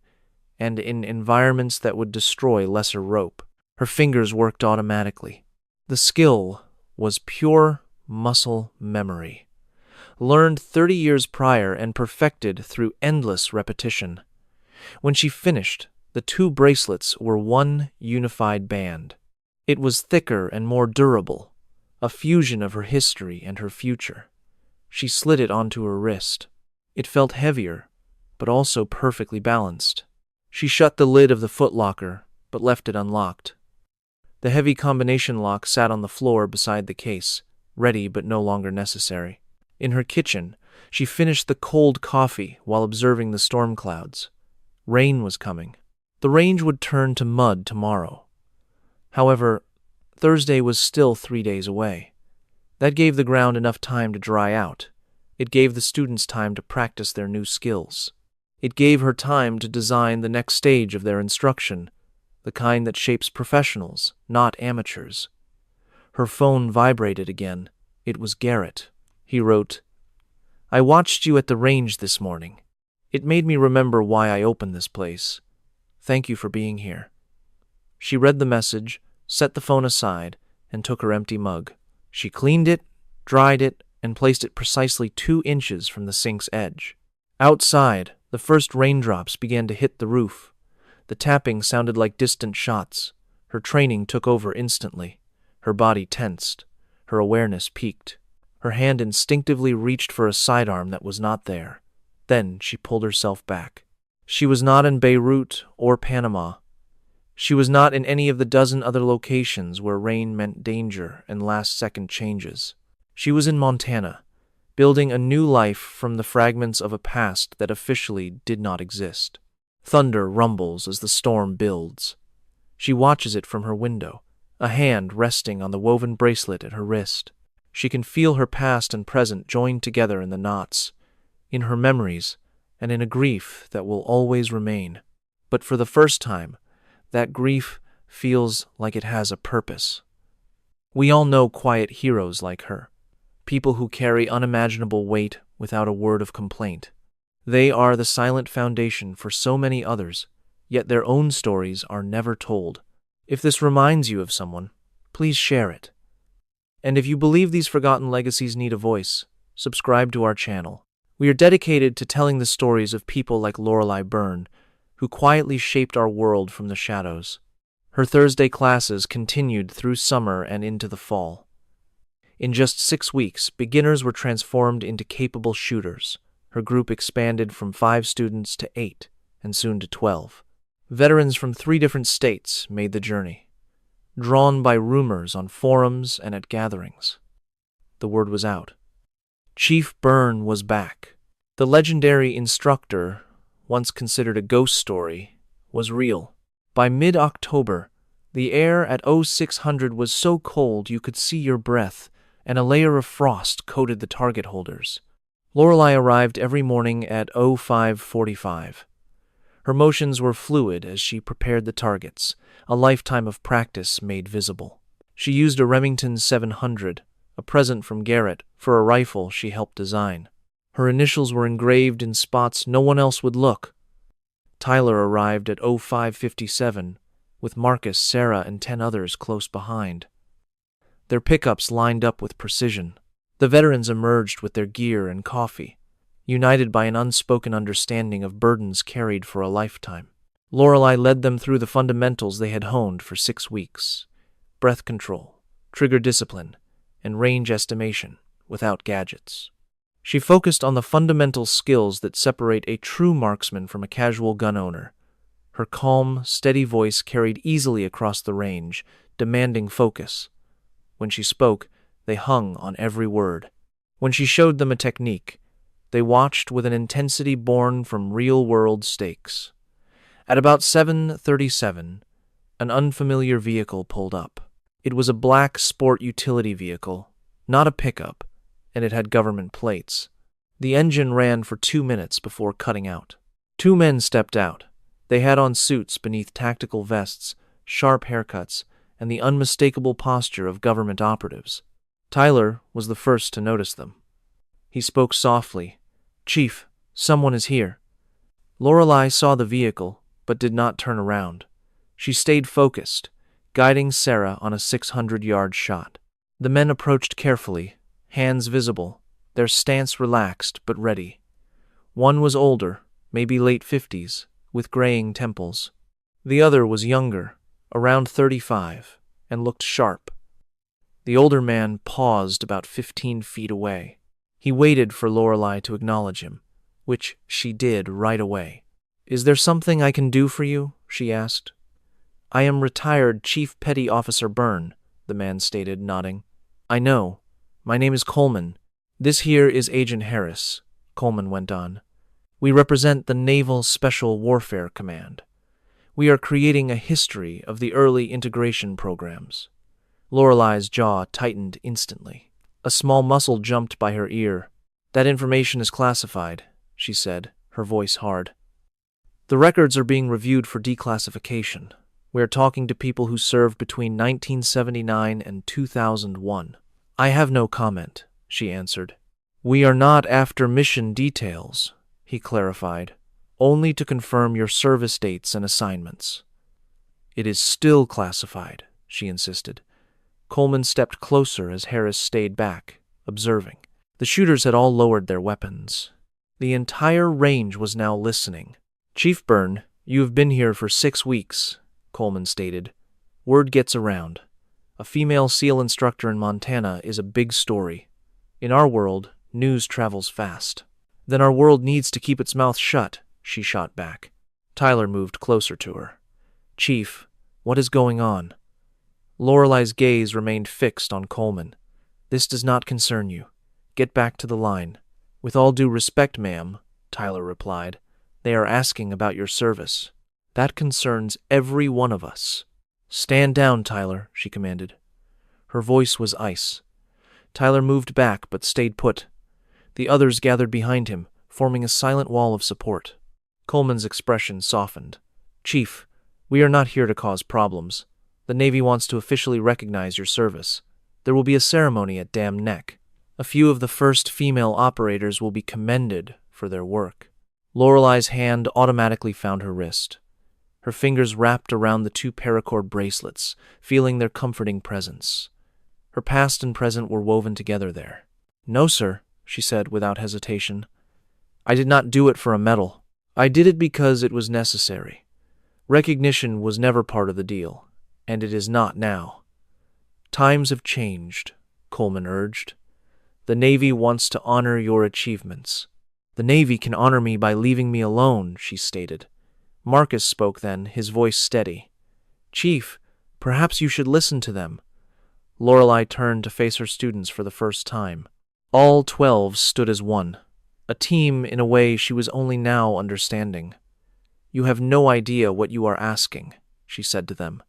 and in environments that would destroy lesser rope. Her fingers worked automatically. The skill was pure muscle memory, learned 30 years prior and perfected through endless repetition. When she finished, the 2 bracelets were one unified band. It was thicker and more durable, a fusion of her history and her future. She slid it onto her wrist. It felt heavier, but also perfectly balanced. She shut the lid of the footlocker, but left it unlocked. The heavy combination lock sat on the floor beside the case, ready but no longer necessary. In her kitchen, she finished the cold coffee while observing the storm clouds. Rain was coming. The range would turn to mud tomorrow. However, Thursday was still 3 days away. That gave the ground enough time to dry out. It gave the students time to practice their new skills. It gave her time to design the next stage of their instruction, the kind that shapes professionals, not amateurs. Her phone vibrated again. It was Garrett. He wrote, I watched you at the range this morning. It made me remember why I opened this place. Thank you for being here. She read the message, set the phone aside, and took her empty mug. She cleaned it, dried it, and placed it precisely 2 inches from the sink's edge. Outside, the first raindrops began to hit the roof. The tapping sounded like distant shots. Her training took over instantly. Her body tensed. Her awareness peaked. Her hand instinctively reached for a sidearm that was not there. Then she pulled herself back. She was not in Beirut or Panama. She was not in any of the dozen other locations where rain meant danger and last-second changes. She was in Montana, building a new life from the fragments of a past that officially did not exist. Thunder rumbles as the storm builds. She watches it from her window, a hand resting on the woven bracelet at her wrist. She can feel her past and present joined together in the knots, in her memories, and in a grief that will always remain. But for the first time, that grief feels like it has a purpose. We all know quiet heroes like her, people who carry unimaginable weight without a word of complaint. They are the silent foundation for so many others, yet their own stories are never told. If this reminds you of someone, please share it. And if you believe these forgotten legacies need a voice, subscribe to our channel. We are dedicated to telling the stories of people like Lorelei Byrne, who quietly shaped our world from the shadows. Her Thursday classes continued through summer and into the fall. In just 6 weeks, beginners were transformed into capable shooters. Her group expanded from 5 students to 8, and soon to 12. Veterans from 3 different states made the journey, drawn by rumors on forums and at gatherings. The word was out. Chief Byrne was back. The legendary instructor, once considered a ghost story, was real. By mid-October, the air at 0600 was so cold you could see your breath, and a layer of frost coated the target holders. Lorelei arrived every morning at 05:45. Her motions were fluid as she prepared the targets, a lifetime of practice made visible. She used a Remington 700, a present from Garrett, for a rifle she helped design. Her initials were engraved in spots no one else would look. Tyler arrived at 05:57, with Marcus, Sarah, and 10 others close behind. Their pickups lined up with precision. The veterans emerged with their gear and coffee, united by an unspoken understanding of burdens carried for a lifetime. Lorelei led them through the fundamentals they had honed for 6 weeks: breath control, trigger discipline, and range estimation without gadgets. She focused on the fundamental skills that separate a true marksman from a casual gun owner. Her calm, steady voice carried easily across the range, demanding focus. When she spoke, they hung on every word. When she showed them a technique, they watched with an intensity born from real-world stakes. At about 7:37, an unfamiliar vehicle pulled up. It was a black sport utility vehicle, not a pickup, and it had government plates. The engine ran for 2 minutes before cutting out. 2 men stepped out. They had on suits beneath tactical vests, sharp haircuts, and the unmistakable posture of government operatives. Tyler was the first to notice them. He spoke softly. "Chief, someone is here." Lorelei saw the vehicle, but did not turn around. She stayed focused, guiding Sarah on a 600-yard shot. The men approached carefully, hands visible, their stance relaxed but ready. One was older, maybe late 50s, with graying temples. The other was younger, around 35, and looked sharp. The older man paused about 15 feet away. He waited for Lorelei to acknowledge him, which she did right away. "Is there something I can do for you?" she asked. "I am retired Chief Petty Officer Byrne," the man stated, nodding. "I know. My name is Coleman. This here is Agent Harris," Coleman went on. "We represent the Naval Special Warfare Command. We are creating a history of the early integration programs." Lorelei's jaw tightened instantly. A small muscle jumped by her ear. "That information is classified," she said, her voice hard. "The records are being reviewed for declassification. We are talking to people who served between 1979 and 2001. "I have no comment," she answered. "We are not after mission details," he clarified, "only to confirm your service dates and assignments." "It is still classified," she insisted. Coleman stepped closer as Harris stayed back, observing. The shooters had all lowered their weapons. The entire range was now listening. "Chief Byrne, you have been here for 6 weeks, Coleman stated. "Word gets around. A female SEAL instructor in Montana is a big story. In our world, news travels fast." "Then our world needs to keep its mouth shut," she shot back. Tyler moved closer to her. "Chief, what is going on?" Lorelei's gaze remained fixed on Coleman. "This does not concern you. Get back to the line." "With all due respect, ma'am," Tyler replied, "they are asking about your service. That concerns every one of us." "Stand down, Tyler," she commanded. Her voice was ice. Tyler moved back but stayed put. The others gathered behind him, forming a silent wall of support. Coleman's expression softened. "Chief, we are not here to cause problems. The Navy wants to officially recognize your service. There will be a ceremony at Dam Neck. A few of the first female operators will be commended for their work." Lorelei's hand automatically found her wrist. Her fingers wrapped around the 2 paracord bracelets, feeling their comforting presence. Her past and present were woven together there. "No, sir," she said without hesitation. "I did not do it for a medal. I did it because it was necessary. Recognition was never part of the deal, and it is not now." "Times have changed," Coleman urged. "The Navy wants to honor your achievements." "The Navy can honor me by leaving me alone," she stated. Marcus spoke then, his voice steady. "Chief, perhaps you should listen to them." Lorelei turned to face her students for the first time. All 12 stood as one, a team in a way she was only now understanding. "You have no idea what you are asking," she said to them.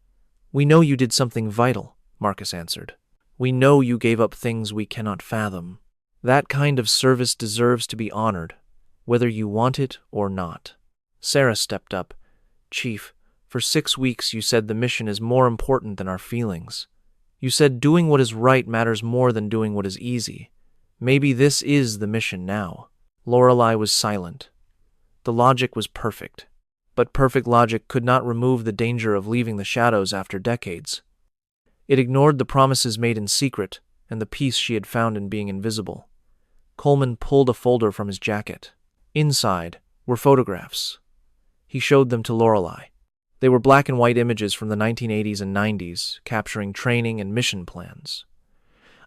"We know you did something vital," Marcus answered. "We know you gave up things we cannot fathom." That kind of service deserves to be honored, whether you want it or not. Sarah stepped up. Chief, for 6 weeks you said the mission is more important than our feelings. You said doing what is right matters more than doing what is easy. Maybe this is the mission now. Lorelei was silent. The logic was perfect, but perfect logic could not remove the danger of leaving the shadows after decades. It ignored the promises made in secret and the peace she had found in being invisible. Coleman pulled a folder from his jacket. Inside were photographs. He showed them to Lorelei. They were black and white images from the 1980s and 90s, capturing training and mission plans.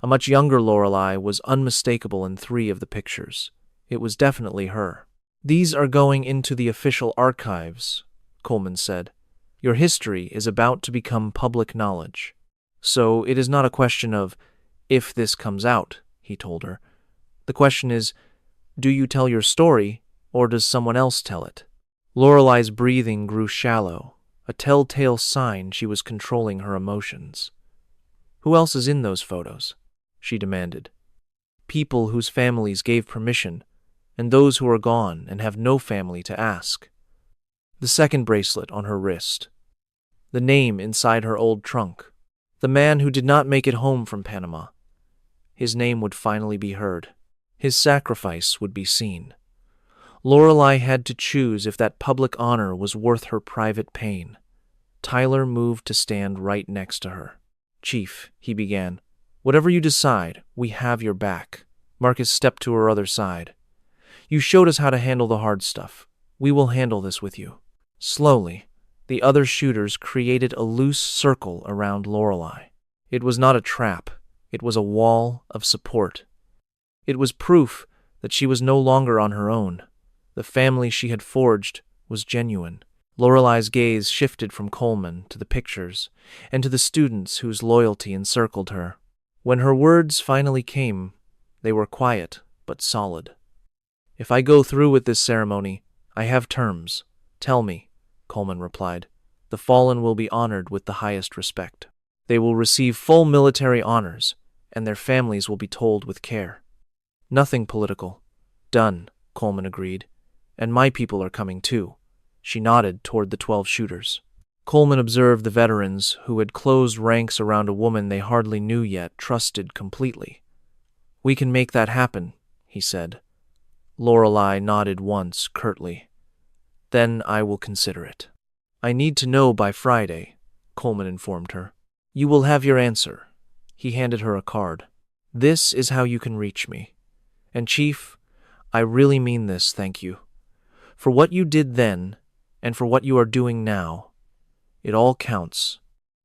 A much younger Lorelei was unmistakable in 3 of the pictures. It was definitely her. These are going into the official archives, Coleman said. Your history is about to become public knowledge. So it is not a question of if this comes out, he told her. The question is, do you tell your story, or does someone else tell it? Lorelei's breathing grew shallow, a telltale sign she was controlling her emotions. Who else is in those photos? She demanded. People whose families gave permission, and those who are gone and have no family to ask. The second bracelet on her wrist. The name inside her old trunk. The man who did not make it home from Panama. His name would finally be heard. His sacrifice would be seen. Lorelei had to choose if that public honor was worth her private pain. Tyler moved to stand right next to her. Chief, he began, whatever you decide, we have your back. Marcus stepped to her other side. You showed us how to handle the hard stuff. We will handle this with you. Slowly, the other shooters created a loose circle around Lorelei. It was not a trap. It was a wall of support. It was proof that she was no longer on her own. The family she had forged was genuine. Lorelei's gaze shifted from Coleman to the pictures and to the students whose loyalty encircled her. When her words finally came, they were quiet but solid. If I go through with this ceremony, I have terms. Tell me, Coleman replied. The fallen will be honored with the highest respect. They will receive full military honors, and their families will be told with care. Nothing political. Done, Coleman agreed. And my people are coming too. She nodded toward the 12 shooters. Coleman observed the veterans who had closed ranks around a woman they hardly knew yet trusted completely. We can make that happen, he said. Lorelei nodded once curtly. Then I will consider it. I need to know by Friday, Coleman informed her. You will have your answer. He handed her a card. This is how you can reach me. And Chief, I really mean this, thank you. For what you did then, and for what you are doing now. It all counts.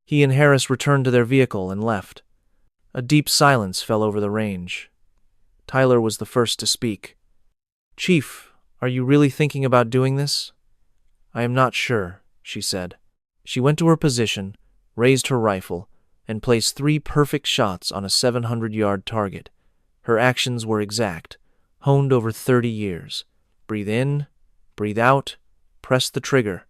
He and Harris returned to their vehicle and left. A deep silence fell over the range. Tyler was the first to speak. Chief, are you really thinking about doing this? I am not sure, she said. She went to her position, raised her rifle, and placed 3 perfect shots on a 700-yard target. Her actions were exact, honed over 30 years. Breathe in, breathe out, press the trigger.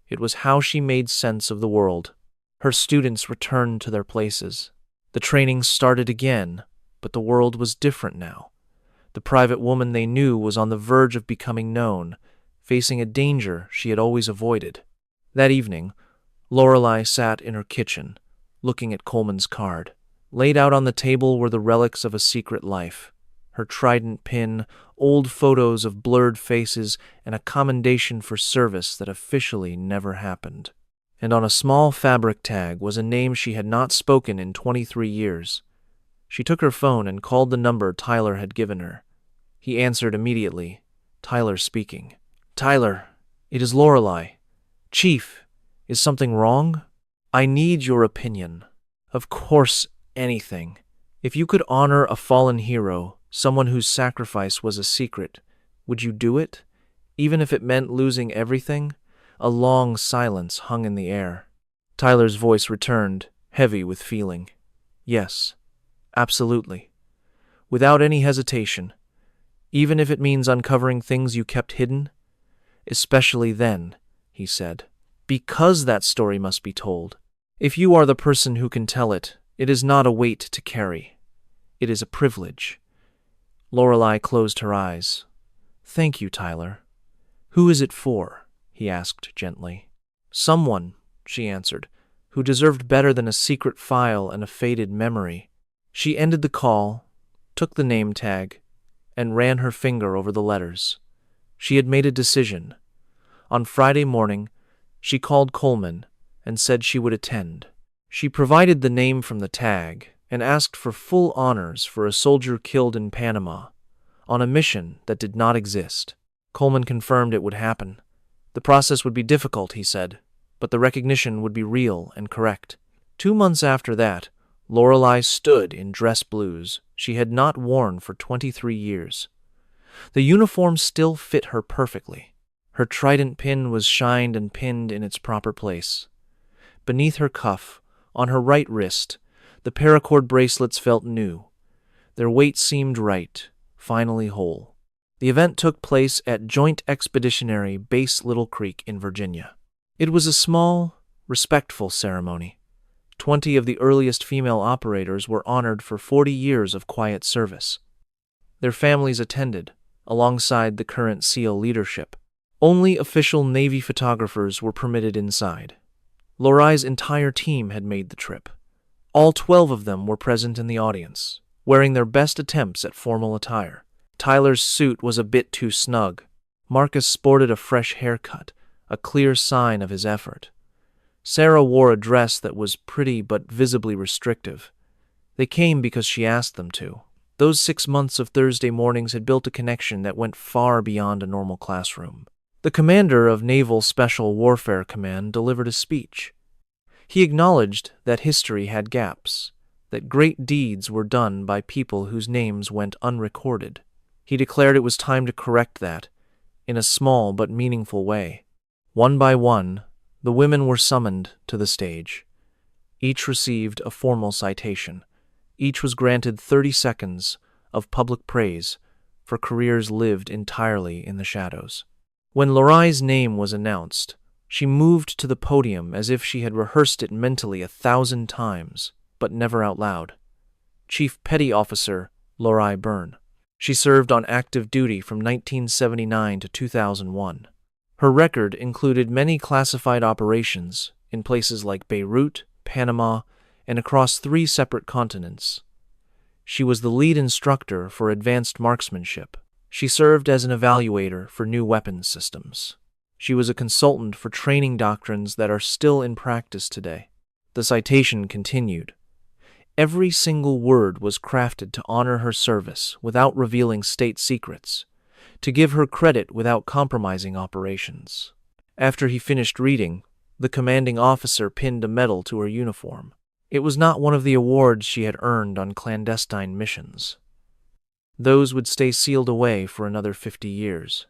It was how she made sense of the world. Her students returned to their places. The training started again, but the world was different now. The private woman they knew was on the verge of becoming known, facing a danger she had always avoided. That evening, Lorelei sat in her kitchen, looking at Coleman's card. Laid out on the table were the relics of a secret life. Her trident pin, old photos of blurred faces, and a commendation for service that officially never happened. And on a small fabric tag was a name she had not spoken in 23 years. She took her phone and called the number Tyler had given her. He answered immediately. Tyler speaking. Tyler, it is Lorelei. Chief, is something wrong? I need your opinion. Of course, anything. If you could honor a fallen hero, someone whose sacrifice was a secret, would you do it? Even if it meant losing everything? A long silence hung in the air. Tyler's voice returned, heavy with feeling. Yes, absolutely. Without any hesitation. Even if it means uncovering things you kept hidden? Especially then, he said. Because that story must be told. If you are the person who can tell it, it is not a weight to carry. It is a privilege. Lorelei closed her eyes. "Thank you, Tyler. Who is it for?" he asked gently. "Someone," she answered, "who deserved better than a secret file and a faded memory." She ended the call, took the name tag, and ran her finger over the letters. She had made a decision. On Friday morning, she called Coleman and said she would attend. She provided the name from the tag and asked for full honors for a soldier killed in Panama, on a mission that did not exist. Coleman confirmed it would happen. The process would be difficult, he said, but the recognition would be real and correct. 2 months after that, Lorelei stood in dress blues she had not worn for 23 years. The uniform still fit her perfectly. Her trident pin was shined and pinned in its proper place. Beneath her cuff, on her right wrist, the paracord bracelets felt new. Their weight seemed right, finally whole. The event took place at Joint Expeditionary Base Little Creek in Virginia. It was a small, respectful ceremony. 20 of the earliest female operators were honored for 40 years of quiet service. Their families attended, alongside the current SEAL leadership. Only official Navy photographers were permitted inside. Lorai's entire team had made the trip. All 12 of them were present in the audience, wearing their best attempts at formal attire. Tyler's suit was a bit too snug. Marcus sported a fresh haircut, a clear sign of his effort. Sarah wore a dress that was pretty but visibly restrictive. They came because she asked them to. Those 6 months of Thursday mornings had built a connection that went far beyond a normal classroom. The commander of Naval Special Warfare Command delivered a speech. He acknowledged that history had gaps, that great deeds were done by people whose names went unrecorded. He declared it was time to correct that, in a small but meaningful way. One by one, the women were summoned to the stage. Each received a formal citation. Each was granted 30 seconds of public praise for careers lived entirely in the shadows. When Lorai's name was announced, she moved to the podium as if she had rehearsed it mentally 1,000 times, but never out loud. Chief Petty Officer Lorai Byrne. She served on active duty from 1979 to 2001. Her record included many classified operations in places like Beirut, Panama, and across 3 separate continents. She was the lead instructor for advanced marksmanship. She served as an evaluator for new weapons systems. She was a consultant for training doctrines that are still in practice today. The citation continued. Every single word was crafted to honor her service without revealing state secrets, to give her credit without compromising operations. After he finished reading, the commanding officer pinned a medal to her uniform. It was not one of the awards she had earned on clandestine missions. Those would stay sealed away for another 50 years.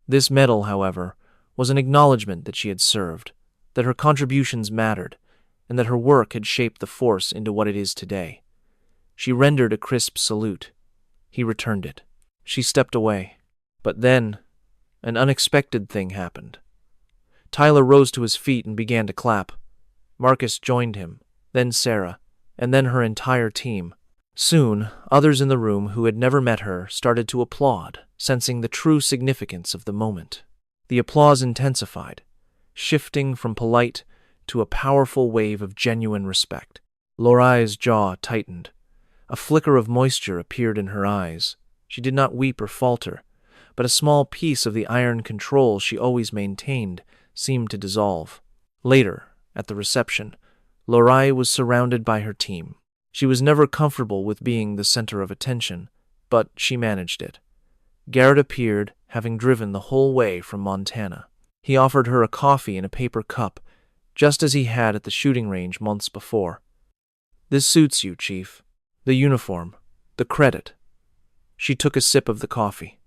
This medal, however, was an acknowledgement that she had served, that her contributions mattered, and that her work had shaped the force into what it is today. She rendered a crisp salute. He returned it. She stepped away. But then, an unexpected thing happened. Tyler rose to his feet and began to clap. Marcus joined him, then Sarah, and then her entire team. Soon, others in the room who had never met her started to applaud, sensing the true significance of the moment. The applause intensified, shifting from polite to a powerful wave of genuine respect. Lorai's jaw tightened. A flicker of moisture appeared in her eyes. She did not weep or falter, but a small piece of the iron control she always maintained seemed to dissolve. Later, at the reception, Lorai was surrounded by her team. She was never comfortable with being the center of attention, but she managed it. Garrett appeared, having driven the whole way from Montana. He offered her a coffee in a paper cup, just as he had at the shooting range months before. "This suits you, Chief. The uniform, the credit." She took a sip of the coffee.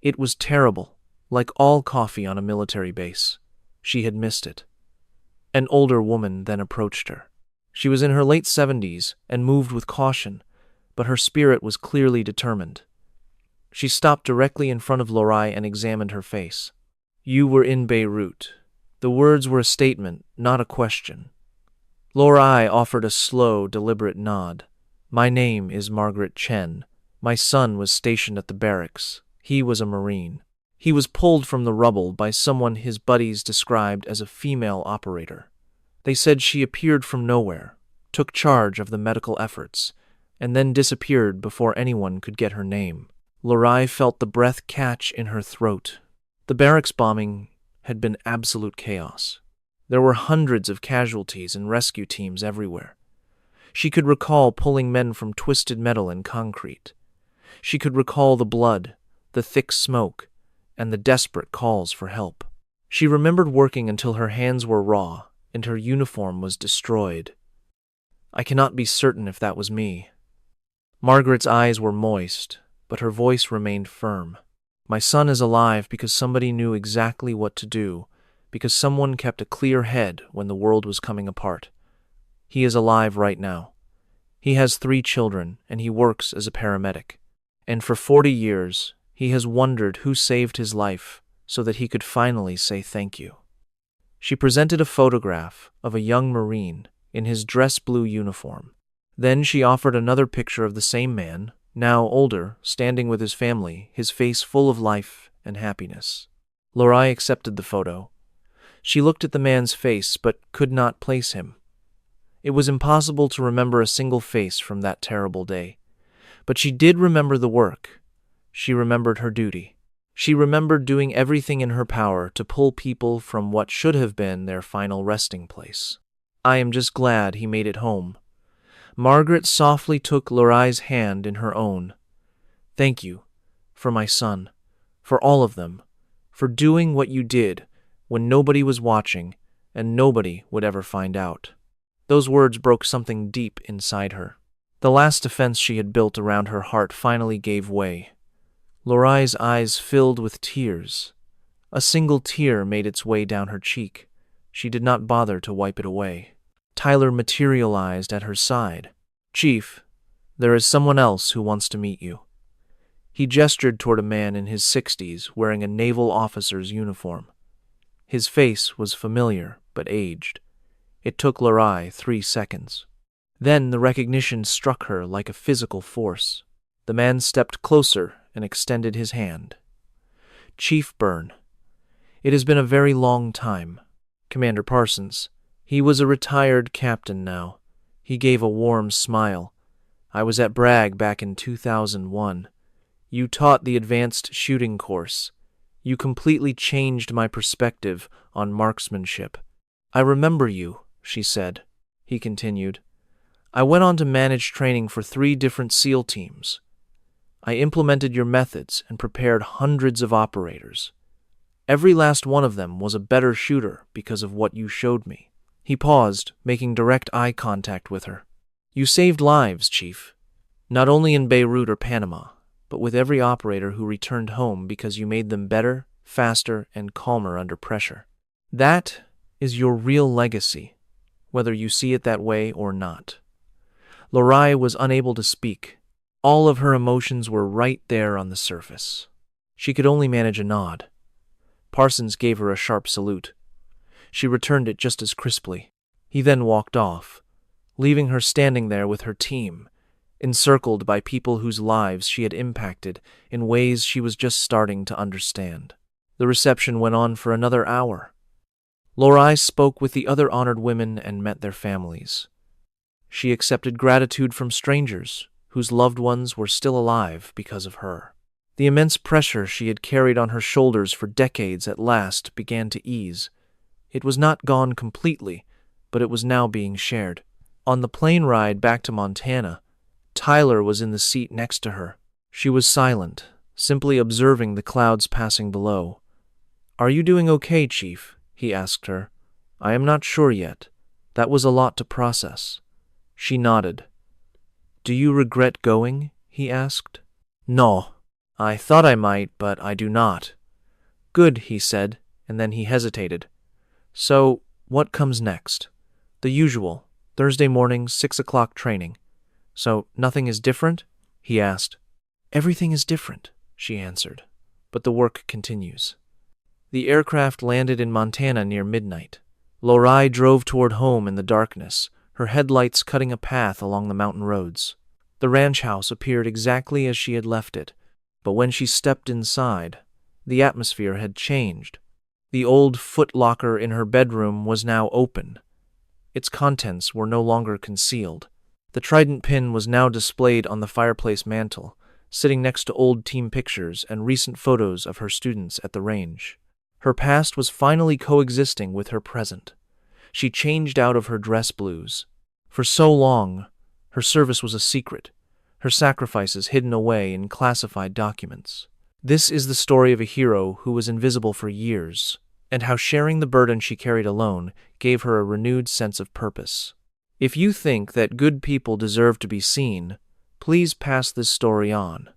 It was terrible, like all coffee on a military base. She had missed it. An older woman then approached her. She was in her late 70s and moved with caution, but her spirit was clearly determined. She stopped directly in front of Lorai and examined her face. "You were in Beirut." The words were a statement, not a question. Lorai offered a slow, deliberate nod. "My name is Margaret Chen. My son was stationed at the barracks. He was a Marine. He was pulled from the rubble by someone his buddies described as a female operator. They said she appeared from nowhere, took charge of the medical efforts, and then disappeared before anyone could get her name. Lorai felt the breath catch in her throat. The barracks bombing had been absolute chaos. There were hundreds of casualties and rescue teams everywhere. She could recall pulling men from twisted metal and concrete. She could recall the blood, the thick smoke, and the desperate calls for help. She remembered working until her hands were raw and her uniform was destroyed. I cannot be certain if that was me. Margaret's eyes were moist, but her voice remained firm. My son is alive because somebody knew exactly what to do, because someone kept a clear head when the world was coming apart. He is alive right now. He has 3 children, and he works as a paramedic. And for 40 years, he has wondered who saved his life so that he could finally say thank you. She presented a photograph of a young Marine in his dress blue uniform. Then she offered another picture of the same man, now older, standing with his family, his face full of life and happiness. Lorai accepted the photo. She looked at the man's face but could not place him. It was impossible to remember a single face from that terrible day. But she did remember the work. She remembered her duty. She remembered doing everything in her power to pull people from what should have been their final resting place. I am just glad he made it home. Margaret softly took Lorai's hand in her own. Thank you, for my son, for all of them, for doing what you did when nobody was watching and nobody would ever find out. Those words broke something deep inside her. The last defense she had built around her heart finally gave way. Lorai's eyes filled with tears. A single tear made its way down her cheek. She did not bother to wipe it away. Tyler materialized at her side. Chief, there is someone else who wants to meet you. He gestured toward a man in his 60s wearing a naval officer's uniform. His face was familiar but aged. It took Lorai 3 seconds. Then the recognition struck her like a physical force. The man stepped closer and extended his hand. Chief Byrne. It has been a very long time. Commander Parsons. He was a retired captain now. He gave a warm smile. I was at Bragg back in 2001. You taught the advanced shooting course. You completely changed my perspective on marksmanship. I remember you, she said. He continued. I went on to manage training for 3 different SEAL teams. I implemented your methods and prepared hundreds of operators. Every last one of them was a better shooter because of what you showed me. He paused, making direct eye contact with her. You saved lives, Chief. Not only in Beirut or Panama, but with every operator who returned home because you made them better, faster, and calmer under pressure. That is your real legacy, whether you see it that way or not. Lorai was unable to speak. All of her emotions were right there on the surface. She could only manage a nod. Parsons gave her a sharp salute. She returned it just as crisply. He then walked off, leaving her standing there with her team, encircled by people whose lives she had impacted in ways she was just starting to understand. The reception went on for another hour. Lorai spoke with the other honored women and met their families. She accepted gratitude from strangers whose loved ones were still alive because of her. The immense pressure she had carried on her shoulders for decades at last began to ease. It was not gone completely, but it was now being shared. On the plane ride back to Montana, Tyler was in the seat next to her. She was silent, simply observing the clouds passing below. Are you doing okay, Chief? He asked her. I am not sure yet. That was a lot to process. She nodded. Do you regret going? He asked. No. I thought I might, but I do not. Good, he said, and then he hesitated. So, what comes next? The usual, Thursday morning, 6 o'clock training. So, nothing is different? He asked. Everything is different, she answered, but the work continues. The aircraft landed in Montana near midnight. Lorai drove toward home in the darkness, her headlights cutting a path along the mountain roads. The ranch house appeared exactly as she had left it, but when she stepped inside, the atmosphere had changed. The old footlocker in her bedroom was now open. Its contents were no longer concealed. The trident pin was now displayed on the fireplace mantel, sitting next to old team pictures and recent photos of her students at the range. Her past was finally coexisting with her present. She changed out of her dress blues. For so long, her service was a secret, her sacrifices hidden away in classified documents. This is the story of a hero who was invisible for years, and how sharing the burden she carried alone gave her a renewed sense of purpose. If you think that good people deserve to be seen, please pass this story on.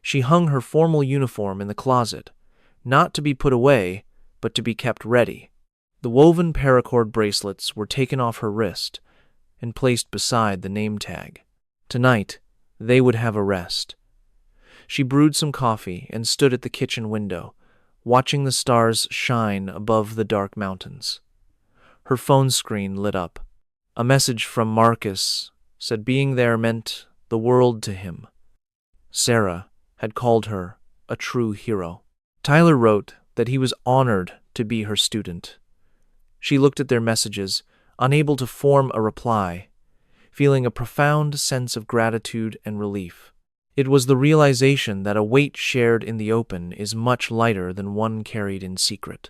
She hung her formal uniform in the closet, not to be put away, but to be kept ready. The woven paracord bracelets were taken off her wrist and placed beside the name tag. Tonight, they would have a rest. She brewed some coffee and stood at the kitchen window, watching the stars shine above the dark mountains. Her phone screen lit up. A message from Marcus said being there meant the world to him. Sarah had called her a true hero. Tyler wrote that he was honored to be her student. She looked at their messages, unable to form a reply, feeling a profound sense of gratitude and relief. It was the realization that a weight shared in the open is much lighter than one carried in secret.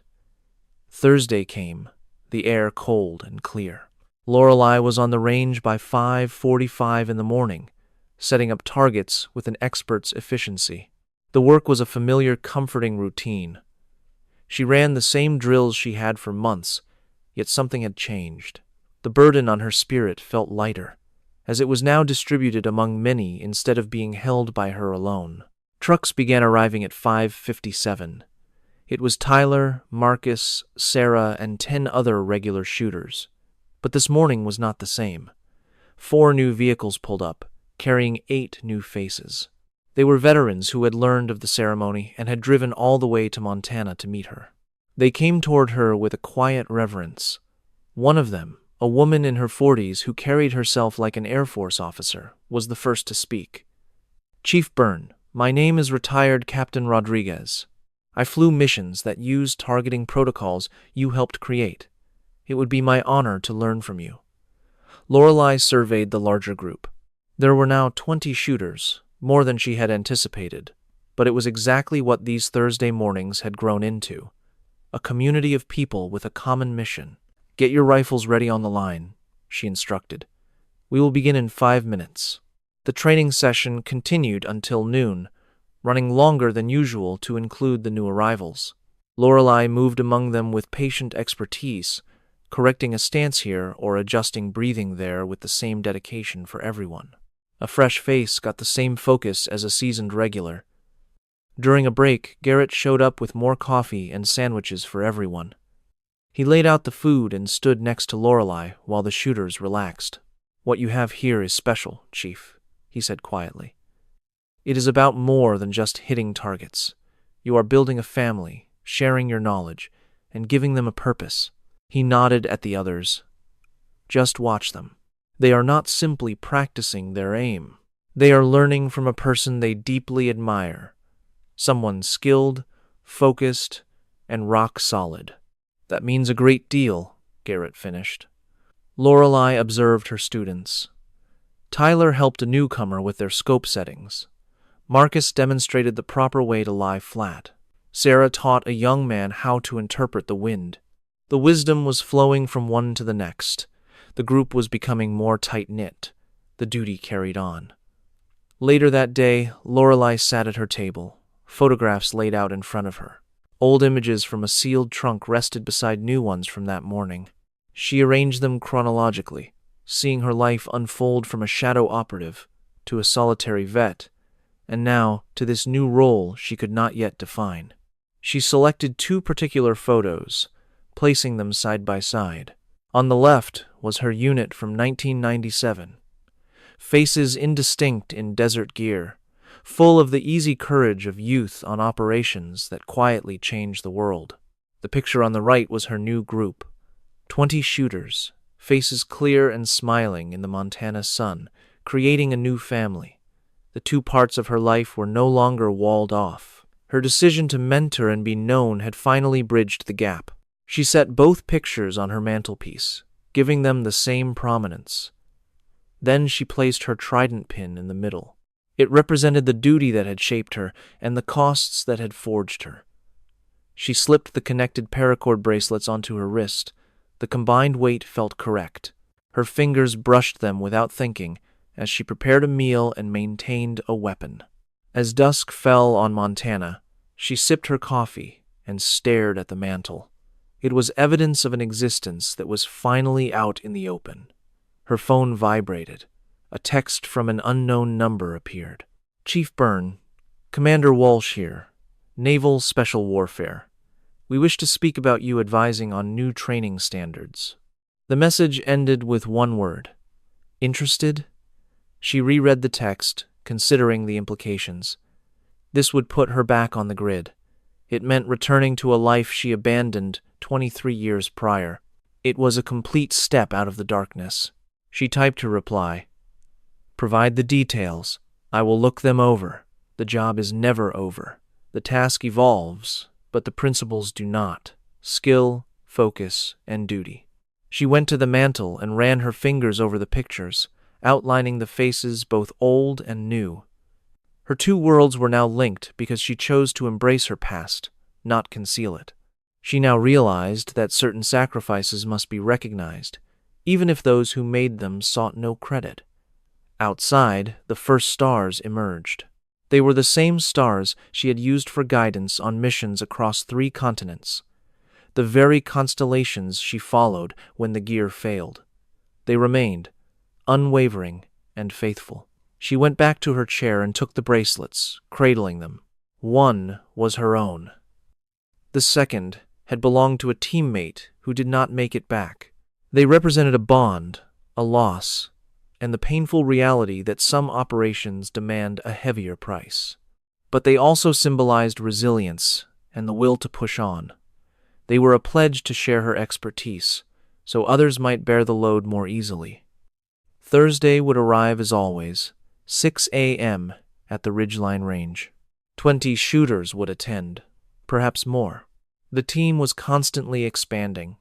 Thursday came, the air cold and clear. Lorelei was on the range by 5:45 in the morning, setting up targets with an expert's efficiency. The work was a familiar, comforting routine. She ran the same drills she had for months, yet something had changed. The burden on her spirit felt lighter, as it was now distributed among many instead of being held by her alone. Trucks began arriving at 5:57. It was Tyler, Marcus, Sarah, and 10 other regular shooters. But this morning was not the same. 4 new vehicles pulled up, carrying 8 new faces. They were veterans who had learned of the ceremony and had driven all the way to Montana to meet her. They came toward her with a quiet reverence. One of them, a woman in her 40s who carried herself like an Air Force officer, was the first to speak. "Chief Byrne, my name is retired Captain Rodriguez. I flew missions that used targeting protocols you helped create. It would be my honor to learn from you." Lorelei surveyed the larger group. There were now 20 shooters, more than she had anticipated, but it was exactly what these Thursday mornings had grown into. A community of people with a common mission. "Get your rifles ready on the line," she instructed. "We will begin in 5 minutes." The training session continued until noon, running longer than usual to include the new arrivals. Lorelei moved among them with patient expertise, correcting a stance here or adjusting breathing there with the same dedication for everyone. A fresh face got the same focus as a seasoned regular. During a break, Garrett showed up with more coffee and sandwiches for everyone. He laid out the food and stood next to Lorelei while the shooters relaxed. "What you have here is special, Chief," he said quietly. "It is about more than just hitting targets. You are building a family, sharing your knowledge, and giving them a purpose." He nodded at the others. "Just watch them. They are not simply practicing their aim. They are learning from a person they deeply admire. Someone skilled, focused, and rock solid." "That means a great deal," Garrett finished. Lorelei observed her students. Tyler helped a newcomer with their scope settings. Marcus demonstrated the proper way to lie flat. Sarah taught a young man how to interpret the wind. The wisdom was flowing from one to the next. The group was becoming more tight-knit. The duty carried on. Later that day, Lorelei sat at her table, photographs laid out in front of her. Old images from a sealed trunk rested beside new ones from that morning. She arranged them chronologically, seeing her life unfold from a shadow operative to a solitary vet, and now to this new role she could not yet define. She selected 2 particular photos, placing them side by side. On the left was her unit from 1997, faces indistinct in desert gear, full of the easy courage of youth on operations that quietly changed the world. The picture on the right was her new group, 20 shooters, faces clear and smiling in the Montana sun, creating a new family. The two parts of her life were no longer walled off. Her decision to mentor and be known had finally bridged the gap. She set both pictures on her mantelpiece, giving them the same prominence. Then she placed her trident pin in the middle. It represented the duty that had shaped her and the costs that had forged her. She slipped the connected paracord bracelets onto her wrist. The combined weight felt correct. Her fingers brushed them without thinking as she prepared a meal and maintained a weapon. As dusk fell on Montana, she sipped her coffee and stared at the mantel. It was evidence of an existence that was finally out in the open. Her phone vibrated. A text from an unknown number appeared. Chief Byrne, Commander Walsh here, Naval Special Warfare. We wish to speak about you advising on new training standards. The message ended with one word. Interested? She reread the text, considering the implications. This would put her back on the grid. It meant returning to a life she abandoned 23 years prior. It was a complete step out of the darkness. She typed her reply. Provide the details. I will look them over. The job is never over. The task evolves, but the principles do not. Skill, focus, and duty. She went to the mantel and ran her fingers over the pictures, outlining the faces both old and new. Her two worlds were now linked because she chose to embrace her past, not conceal it. She now realized that certain sacrifices must be recognized, even if those who made them sought no credit. Outside, the first stars emerged. They were the same stars she had used for guidance on missions across 3 continents, the very constellations she followed when the gear failed. They remained, unwavering and faithful. She went back to her chair and took the bracelets, cradling them. One was her own. The second had belonged to a teammate who did not make it back. They represented a bond, a loss, and the painful reality that some operations demand a heavier price. But they also symbolized resilience and the will to push on. They were a pledge to share her expertise, so others might bear the load more easily. Thursday would arrive as always, 6 a.m. at the Ridgeline Range. 20 shooters would attend, perhaps more. The team was constantly expanding,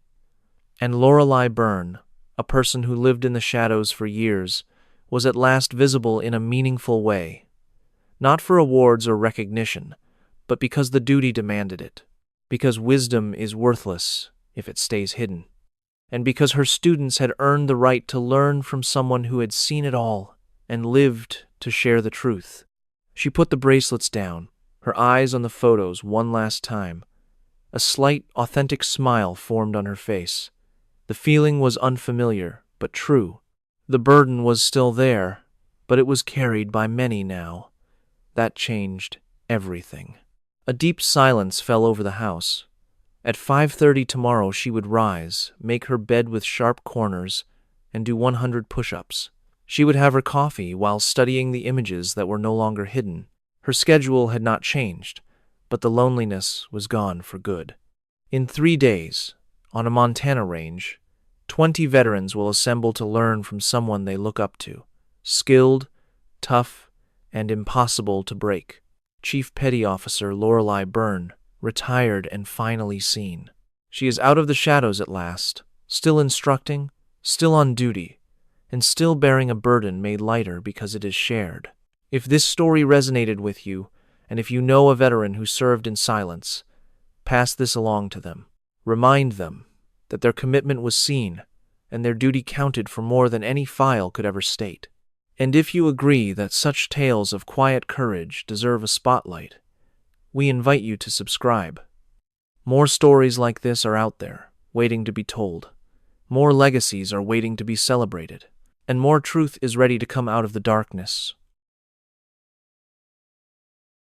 and Lorelei Byrne, a person who lived in the shadows for years, was at last visible in a meaningful way. Not for awards or recognition, but because the duty demanded it. Because wisdom is worthless if it stays hidden. And because her students had earned the right to learn from someone who had seen it all and lived to share the truth. She put the bracelets down, her eyes on the photos one last time. A slight, authentic smile formed on her face. The feeling was unfamiliar, but true. The burden was still there, but it was carried by many now. That changed everything. A deep silence fell over the house. At 5:30 tomorrow she would rise, make her bed with sharp corners, and do 100 push-ups. She would have her coffee while studying the images that were no longer hidden. Her schedule had not changed, but the loneliness was gone for good. In 3 days, on a Montana range, 20 veterans will assemble to learn from someone they look up to. Skilled, tough, and impossible to break. Chief Petty Officer Lorelei Byrne, retired and finally seen. She is out of the shadows at last, still instructing, still on duty, and still bearing a burden made lighter because it is shared. If this story resonated with you, and if you know a veteran who served in silence, pass this along to them. Remind them that their commitment was seen, and their duty counted for more than any file could ever state. And if you agree that such tales of quiet courage deserve a spotlight, we invite you to subscribe. More stories like this are out there, waiting to be told. More legacies are waiting to be celebrated. And more truth is ready to come out of the darkness,